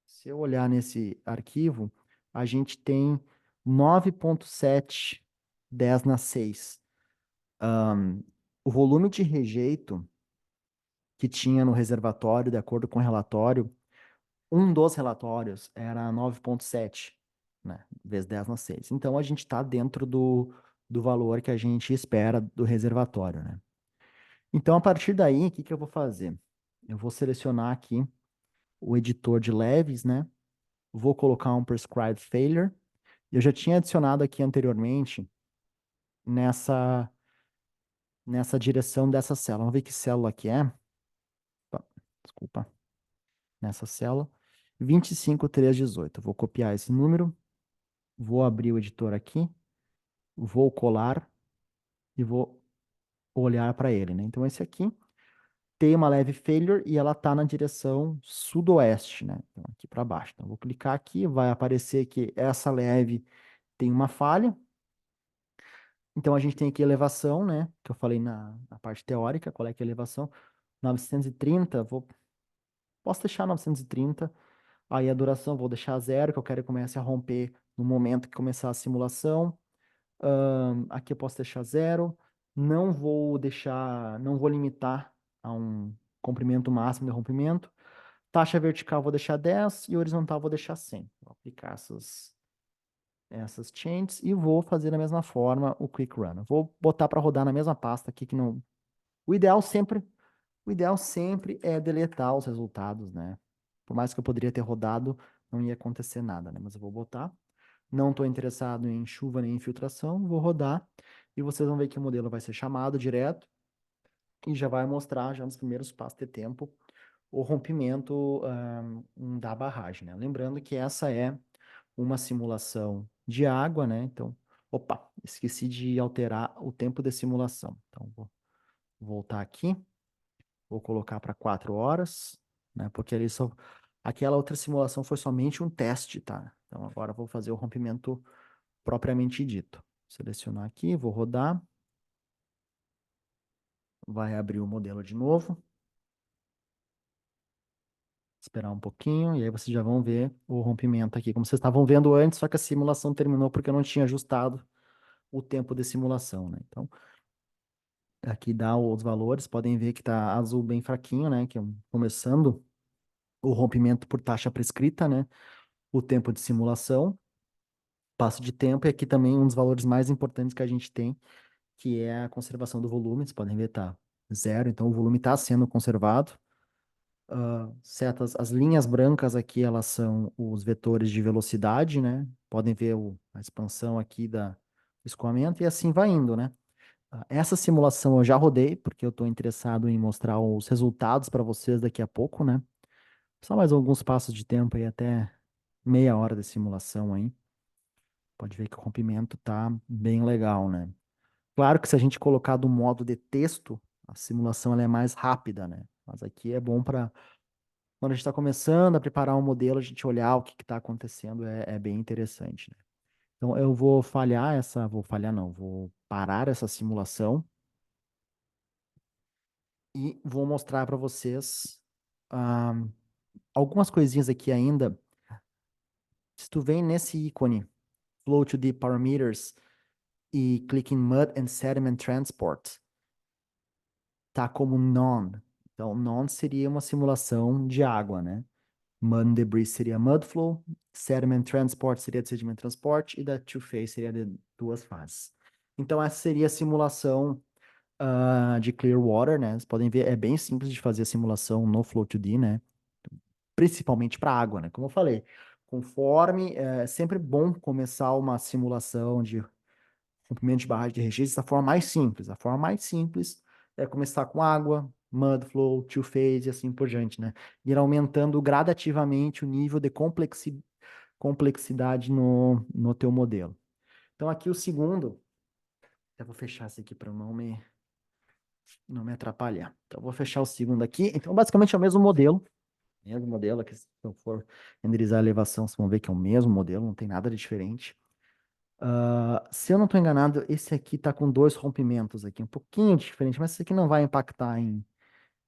Se eu olhar nesse arquivo, a gente tem 9,7, 10 na 6. O volume de rejeito que tinha no reservatório, de acordo com o relatório, um dos relatórios era 9,7, né? Vezes 10 na 6. Então, a gente está dentro do valor que a gente espera do reservatório, né? Então, a partir daí, o que que eu vou fazer? Eu vou selecionar aqui o editor de leves, né? Vou colocar um prescribed failure. Eu já tinha adicionado aqui anteriormente nessa, nessa direção dessa célula. Vamos ver que célula que é. Opa, desculpa. Nessa célula. 25,318. Vou copiar esse número. Vou abrir o editor aqui. Vou colar e vou olhar para ele, né? Então, esse aqui tem uma leve failure e ela está na direção sudoeste, né? Então, aqui para baixo. Então, vou clicar aqui, vai aparecer que essa leve tem uma falha. Então, a gente tem aqui elevação, né? Que eu falei na parte teórica, qual é que é a elevação? 930, posso deixar 930. Aí a duração vou deixar zero, que eu quero que comece a romper no momento que começar a simulação. Aqui eu posso deixar zero. Não vou limitar a um comprimento máximo de rompimento. Taxa vertical vou deixar 10 e horizontal vou deixar 100. Vou aplicar essas changes e vou fazer da mesma forma o quick run. Vou botar para rodar na mesma pasta aqui que não. O ideal sempre, o ideal sempre é deletar os resultados, né? Por mais que eu poderia ter rodado, não ia acontecer nada, né? Mas eu vou botar. Não estou interessado em chuva nem infiltração, vou rodar e vocês vão ver que o modelo vai ser chamado direto e já vai mostrar já nos primeiros passos de tempo o rompimento da barragem, né? Lembrando que essa é uma simulação de água, né? Então, opa, esqueci de alterar o tempo de simulação. Então, vou voltar aqui, vou colocar para 4 horas, né? Porque aquela outra simulação foi somente um teste, tá? Então, agora eu vou fazer o rompimento propriamente dito. Selecionar aqui, vou rodar. Vai abrir o modelo de novo. Esperar um pouquinho, e aí vocês já vão ver o rompimento aqui, como vocês estavam vendo antes, só que a simulação terminou porque eu não tinha ajustado o tempo de simulação, né? Então, aqui dá os valores, podem ver que tá azul bem fraquinho, né? Que é começando o rompimento por taxa prescrita, né? O tempo de simulação, passo de tempo, e aqui também um dos valores mais importantes que a gente tem, que é a conservação do volume. Vocês podem ver, tá zero, então o volume está sendo conservado. As linhas brancas aqui, elas são os vetores de velocidade, né? Podem ver a expansão aqui do escoamento, e assim vai indo, né? Essa simulação eu já rodei, porque eu estou interessado em mostrar os resultados para vocês daqui a pouco, né? Só mais alguns passos de tempo aí, até meia hora de simulação aí. Pode ver que o rompimento tá bem legal, né? Claro que se a gente colocar do modo de texto, a simulação ela é mais rápida, né? Mas aqui é bom para quando a gente está começando a preparar um modelo, a gente olhar o que está acontecendo é bem interessante, né? Então eu vou falhar não, vou parar essa simulação e vou mostrar para vocês ah, algumas coisinhas aqui ainda. Se tu vem nesse ícone, Flow to Deep Parameters, e clica em Mud and Sediment Transport, tá como None. Então, None seria uma simulação de água, né? Mud and Debris seria Mud Flow, Sediment Transport seria de sedimento transporte e da Two-Phase seria de duas fases. Então, essa seria a simulação de Clearwater, né? Vocês podem ver, é bem simples de fazer a simulação no Flow2D, né? Principalmente para água, né? Como eu falei, conforme é sempre bom começar uma simulação de rompimento de barragem de registro da forma mais simples. A forma mais simples é começar com água, mud flow, two phase e assim por diante, né? Ir aumentando gradativamente o nível de complexidade no teu modelo. Então aqui o segundo, eu vou fechar esse aqui para não me atrapalhar. Então eu vou fechar o segundo aqui. Então basicamente é o mesmo modelo, aqui, se eu for renderizar a elevação, vocês vão ver que é o mesmo modelo, não tem nada de diferente. Se eu não estou enganado, esse aqui está com dois rompimentos aqui, um pouquinho diferente, mas esse aqui não vai impactar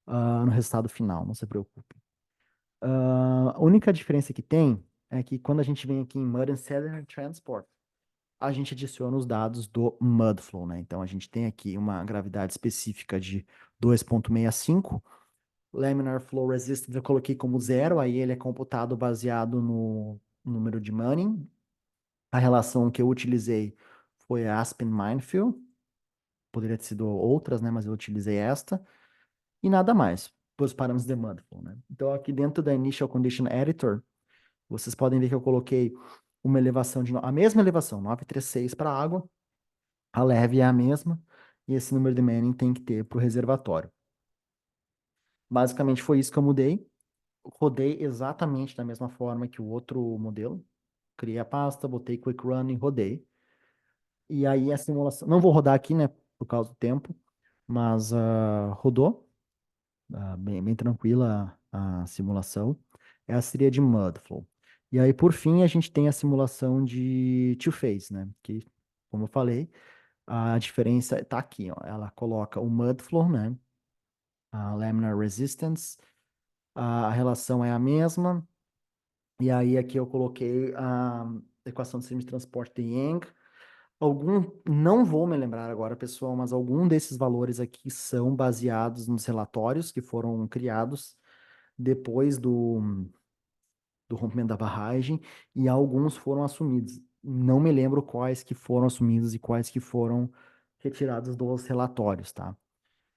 no resultado final, não se preocupe. A única diferença que tem é que quando a gente vem aqui em Mud and Sediment Transport, a gente adiciona os dados do Mudflow, né? Então a gente tem aqui uma gravidade específica de 2,65. Laminar Flow Resistance eu coloquei como zero, aí ele é computado baseado no número de Manning. A relação que eu utilizei foi a Aspen Minefield, poderia ter sido outras, né? Mas eu utilizei esta. E nada mais, para os parâmetros de Mudflow, né? Então, aqui dentro da Initial Condition Editor, vocês podem ver que eu coloquei uma elevação a mesma elevação, 936 para a água, a leve é a mesma, e esse número de Manning tem que ter para o reservatório. Basicamente foi isso que eu mudei. Rodei exatamente da mesma forma que o outro modelo. Criei a pasta, botei Quick Run e rodei. E aí a simulação. Não vou rodar aqui, né? Por causa do tempo, mas rodou. Bem tranquila a simulação. Essa seria de Mudflow. E aí, por fim, a gente tem a simulação de Two-Phase, né? Que, como eu falei, a diferença está aqui, ó. Ela coloca o Mudflow, né? A Laminar Resistance, a relação é a mesma. E aí, aqui eu coloquei a equação de sistema de transporte de Yang. Não vou me lembrar agora, pessoal, mas algum desses valores aqui são baseados nos relatórios que foram criados depois do rompimento da barragem e alguns foram assumidos. Não me lembro quais que foram assumidos e quais que foram retirados dos relatórios, tá?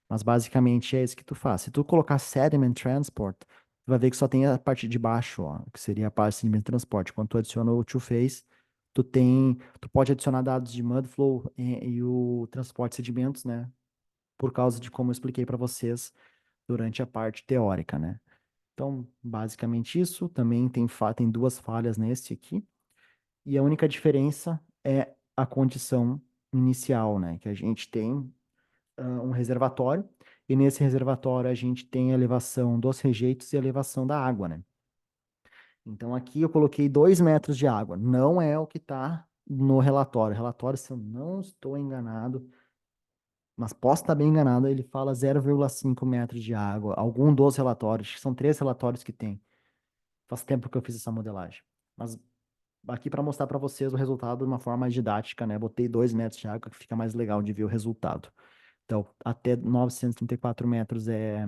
Mas basicamente é isso que tu faz. Se tu colocar Sediment Transport, tu vai ver que só tem a parte de baixo, ó, que seria a parte de sedimento transporte. Quando tu adiciona o two-phase, tu pode adicionar dados de Mudflow e o transporte de sedimentos, né? Por causa de como eu expliquei para vocês durante a parte teórica, né? Então, basicamente isso. Também tem duas falhas nesse aqui. E a única diferença é a condição inicial, né? Que a gente tem um reservatório, e nesse reservatório a gente tem a elevação dos rejeitos e a elevação da água, né? Então aqui eu coloquei 2 metros de água. Não é o que está no relatório. O relatório, se eu não estou enganado, mas posso estar bem enganado, ele fala 0,5 metros de água. Algum dos relatórios, acho que são 3 relatórios que tem. Faz tempo que eu fiz essa modelagem. Mas aqui para mostrar para vocês o resultado de uma forma mais didática, né? Botei 2 metros de água que fica mais legal de ver o resultado. Então, até 934 metros é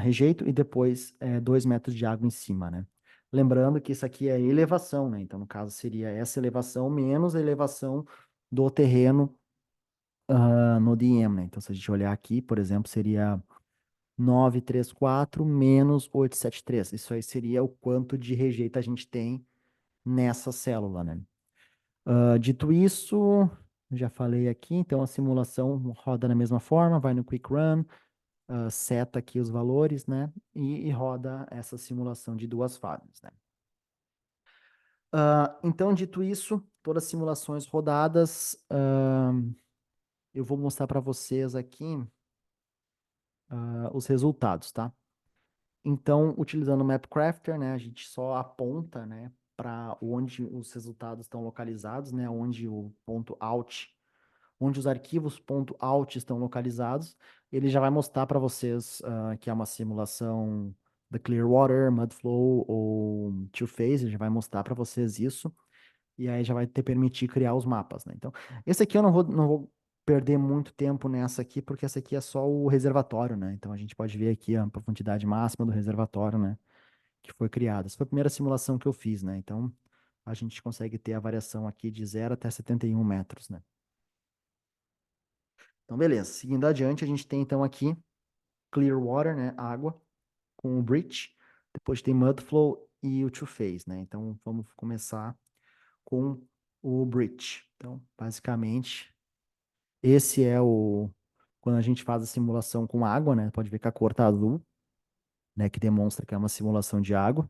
rejeito e depois 2 metros de água em cima, né? Lembrando que isso aqui é elevação, né? Então, no caso, seria essa elevação menos a elevação do terreno no DM, né? Então, se a gente olhar aqui, por exemplo, seria 934 menos 873. Isso aí seria o quanto de rejeito a gente tem nessa célula, né? Dito isso, já falei aqui, então a simulação roda da mesma forma, vai no Quick Run, seta aqui os valores, né? E roda essa simulação de duas fases, né? Então, dito isso, todas as simulações rodadas, eu vou mostrar para vocês aqui, os resultados, tá? Então, utilizando o MapCrafter, né, a gente só aponta, né, para onde os resultados estão localizados, né, onde o ponto out, onde os arquivos ponto .out estão localizados. Ele já vai mostrar para vocês que é uma simulação da Clearwater, Mudflow ou Two-Phase, ele já vai mostrar para vocês isso. E aí já vai te permitir criar os mapas, né? Então, esse aqui eu não vou perder muito tempo nessa aqui, porque essa aqui é só o reservatório, né? Então a gente pode ver aqui a profundidade máxima do reservatório, né? Que foi criada. Essa foi a primeira simulação que eu fiz, né? Então a gente consegue ter a variação aqui de 0 até 71 metros, né? Então, beleza. Seguindo adiante, a gente tem então aqui Clearwater, né? Água, com o Breach. Depois tem Mudflow e o Two-Phase, né? Então vamos começar com o Breach. Então, basicamente, esse é o. Quando a gente faz a simulação com água, né? Pode ver que a cor tá azul, né? Que demonstra que é uma simulação de água.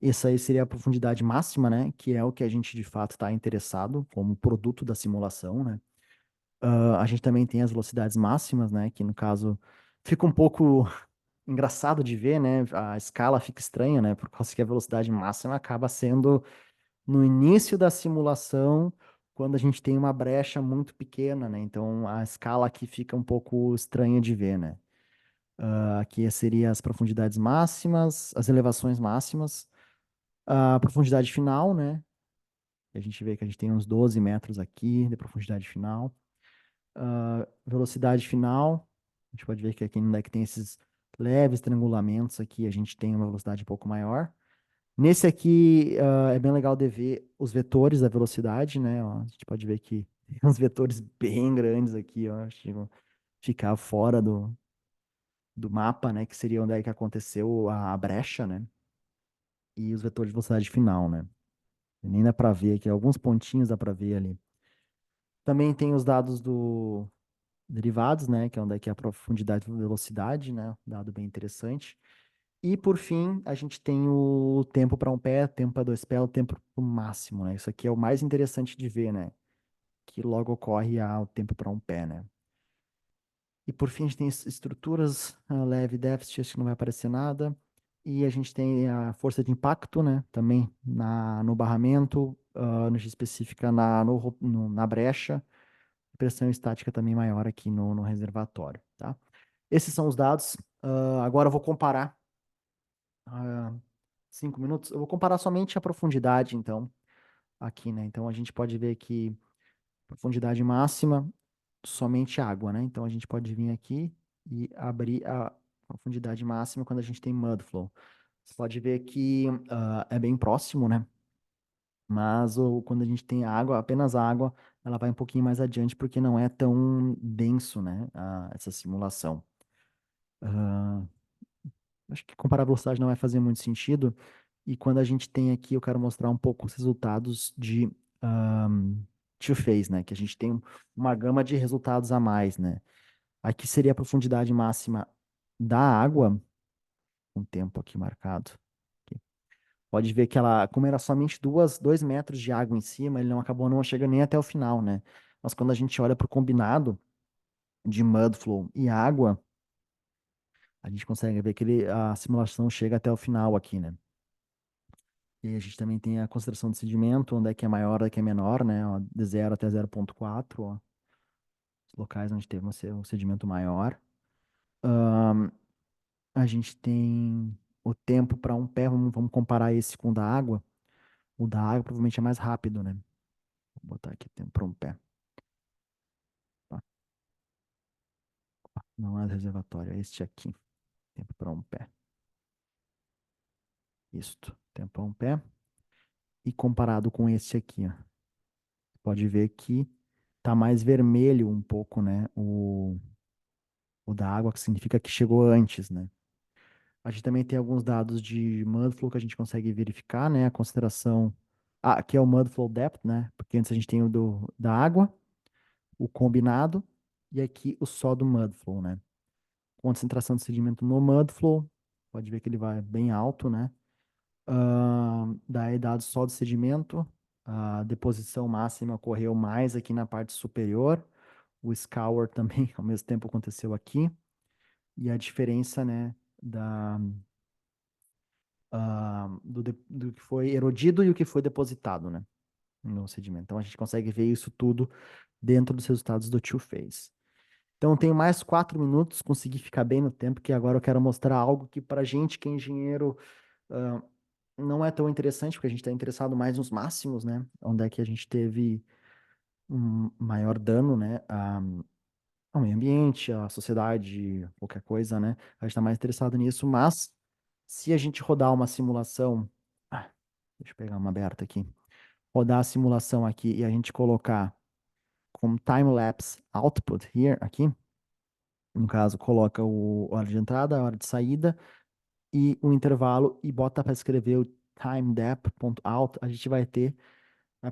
Essa aí seria a profundidade máxima, né? Que é o que a gente de fato está interessado como produto da simulação, né? A gente também tem as velocidades máximas, né? Que no caso fica um pouco engraçado de ver, né? A escala fica estranha, né? Por causa que a velocidade máxima acaba sendo no início da simulação, quando a gente tem uma brecha muito pequena, né? Então a escala aqui fica um pouco estranha de ver, né? Aqui seria as profundidades máximas, as elevações máximas, a profundidade final, né? A gente vê que a gente tem uns 12 metros aqui de profundidade final. Velocidade final, a gente pode ver que aqui no deck tem esses leves triangulamentos aqui, a gente tem uma velocidade um pouco maior. Nesse aqui, é bem legal de ver os vetores da velocidade, né? Ó, a gente pode ver que tem uns vetores bem grandes aqui, ó, chegam a ficar fora do mapa, né? Que seria onde é que aconteceu a brecha, né? E os vetores de velocidade final, né? E nem dá para ver aqui, alguns pontinhos dá para ver ali. Também tem os dados do derivados, né? Que é onde é que é a profundidade e velocidade, né? Dado bem interessante. E por fim, a gente tem o tempo para um pé, tempo para dois pés, o tempo pro máximo, né? Isso aqui é o mais interessante de ver, né? Que logo ocorre o tempo para um pé, né? E por fim, a gente tem estruturas, leve déficit, acho que não vai aparecer nada. E a gente tem a força de impacto, né? Também no barramento, energia específica na brecha, pressão estática também maior aqui no reservatório, tá? Esses são os dados. Agora eu vou comparar. ah, 5 minutos. Eu vou comparar somente a profundidade, então, aqui, né? Então a gente pode ver que profundidade máxima, somente água, né? Então a gente pode vir aqui e abrir a profundidade máxima quando a gente tem Mudflow. Você pode ver que é bem próximo, né? Mas quando a gente tem água, apenas água, ela vai um pouquinho mais adiante porque não é tão denso, né? Essa simulação. Ah, Acho que comparar a velocidade não vai fazer muito sentido. E quando a gente tem aqui, eu quero mostrar um pouco os resultados de two-phase, né? Que a gente tem uma gama de resultados a mais, né? Aqui seria a profundidade máxima da água, um tempo aqui marcado. Aqui. Pode ver que ela, como era somente 2 metros de água em cima, ele não acabou não chegando nem até o final, né? Mas quando a gente olha para o combinado de Mudflow e água, a gente consegue ver que a simulação chega até o final aqui, né? E aí a gente também tem a concentração de sedimento, onde é que é maior, onde é que é menor, né? Ó, de 0 até 0,4, ó, os locais onde teve um sedimento maior. A gente tem o tempo para um pé, vamos comparar esse com o da água. O da água provavelmente é mais rápido, né? Vou botar aqui tempo para um pé. Tá? Não é reservatório, é este aqui. Tempo para um pé. Isto, tempo para um pé. E comparado com esse aqui, ó, pode ver que tá mais vermelho um pouco, né? O da água, que significa que chegou antes, né? A gente também tem alguns dados de Mudflow que a gente consegue verificar, né? A consideração. Aqui é o Mudflow Depth, né? Porque antes a gente tem o da água, o combinado, e aqui o só do Mudflow, né? Concentração de sedimento no Mudflow, pode ver que ele vai bem alto, né? Daí dados só do sedimento, a deposição máxima ocorreu mais aqui na parte superior, o scour também ao mesmo tempo aconteceu aqui, e a diferença, né, do que foi erodido e o que foi depositado, né, no sedimento. Então a gente consegue ver isso tudo dentro dos resultados do two-phase. Então eu tenho mais 4 minutos, consegui ficar bem no tempo, que agora eu quero mostrar algo que para gente que é engenheiro ah, não é tão interessante, porque a gente está interessado mais nos máximos, né? Onde é que a gente teve um maior dano, né? Ao meio ambiente, à sociedade, qualquer coisa, né? A gente está mais interessado nisso, mas se a gente rodar uma simulação. Deixa eu pegar uma aberta aqui. Rodar a simulação aqui e a gente colocar como time-lapse output here, aqui, no caso, coloca a hora de entrada, a hora de saída e o intervalo e bota para escrever o timedep.out, a gente vai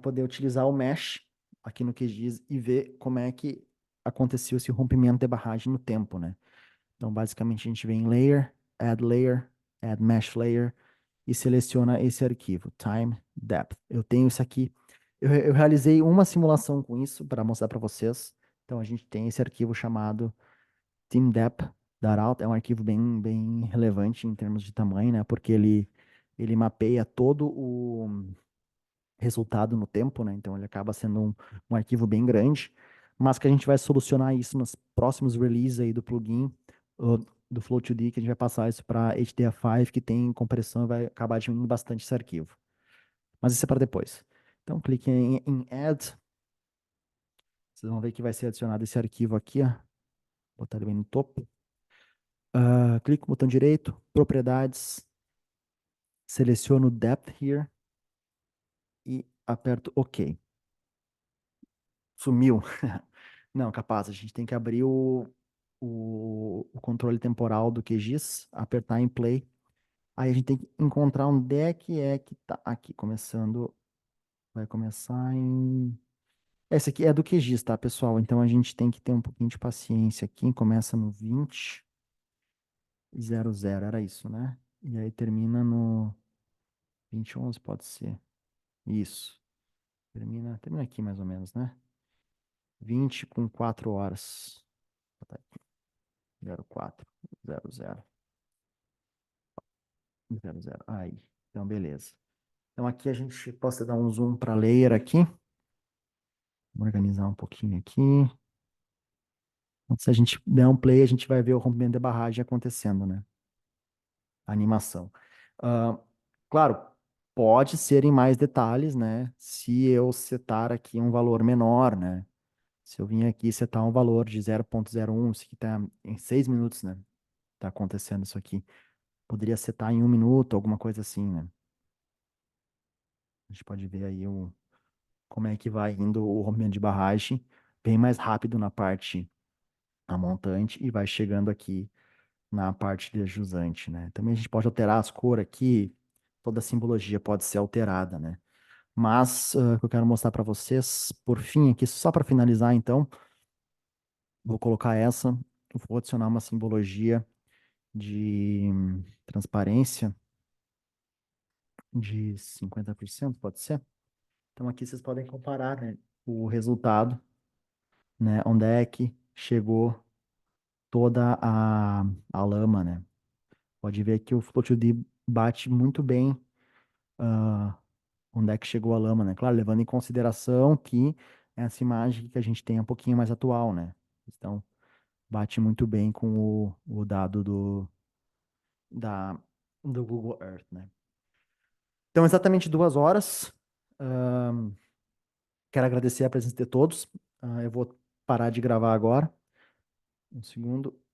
poder utilizar o mesh aqui no QGIS e ver como é que aconteceu esse rompimento de barragem no tempo, né? Então, basicamente, a gente vem em layer, add mesh layer e seleciona esse arquivo, time depth. Eu tenho isso aqui. Eu realizei uma simulação com isso para mostrar para vocês. Então, a gente tem esse arquivo chamado timedep.out. É um arquivo bem relevante em termos de tamanho, né? Porque ele mapeia todo o resultado no tempo, né? Então ele acaba sendo um arquivo bem grande, mas que a gente vai solucionar isso nos próximos releases aí do plugin do Flow2D, que a gente vai passar isso para HDF5, que tem compressão e vai acabar diminuindo bastante esse arquivo. Mas isso é para depois. Então clique em Add, vocês vão ver que vai ser adicionado esse arquivo aqui, ó. Botar ele bem no topo. Clique no botão direito, propriedades, seleciono Depth here e aperto OK. Sumiu. Não, capaz, a gente tem que abrir o controle temporal do QGIS, apertar em play. Aí a gente tem que encontrar onde é que tá. Aqui, começando. Vai começar em. Esse aqui é do QGIS, tá, pessoal? Então a gente tem que ter um pouquinho de paciência aqui. Começa no 2000, era isso, né? E aí termina no 2011, pode ser. Isso. Termina aqui mais ou menos, né? 20 com 4 horas. Tá aqui. 04, 00, 00. Aí, então beleza. Então aqui a gente possa dar um zoom para layer aqui. Vou organizar um pouquinho aqui. Então, se a gente der um play, a gente vai ver o rompimento de barragem acontecendo, né? A animação. Ah, claro, pode ser em mais detalhes, né? Se eu setar aqui um valor menor, né? Se eu vim aqui setar um valor de 0,01, isso aqui tá em 6 minutos, né? Tá acontecendo isso aqui. Poderia setar em 1 minuto, alguma coisa assim, né? A gente pode ver aí como é que vai indo o rompimento de barragem, bem mais rápido na parte a montante e vai chegando aqui na parte de jusante, né? Também a gente pode alterar as cores aqui, toda a simbologia pode ser alterada, né? Mas o que eu quero mostrar para vocês, por fim, aqui, só para finalizar, então, vou colocar essa, vou adicionar uma simbologia de transparência de 50%, pode ser? Então aqui vocês podem comparar, né, o resultado, né, onde é que chegou toda a lama, né? Pode ver que o Flow2D bate muito bem ah, onde é que chegou a lama, né? Claro, levando em consideração que essa imagem que a gente tem é um pouquinho mais atual, né? Então, bate muito bem com o dado da, do Google Earth, né? Então, exatamente 2 horas. Ahn, Quero agradecer a presença de todos. Eu vou parar de gravar agora. Um segundo.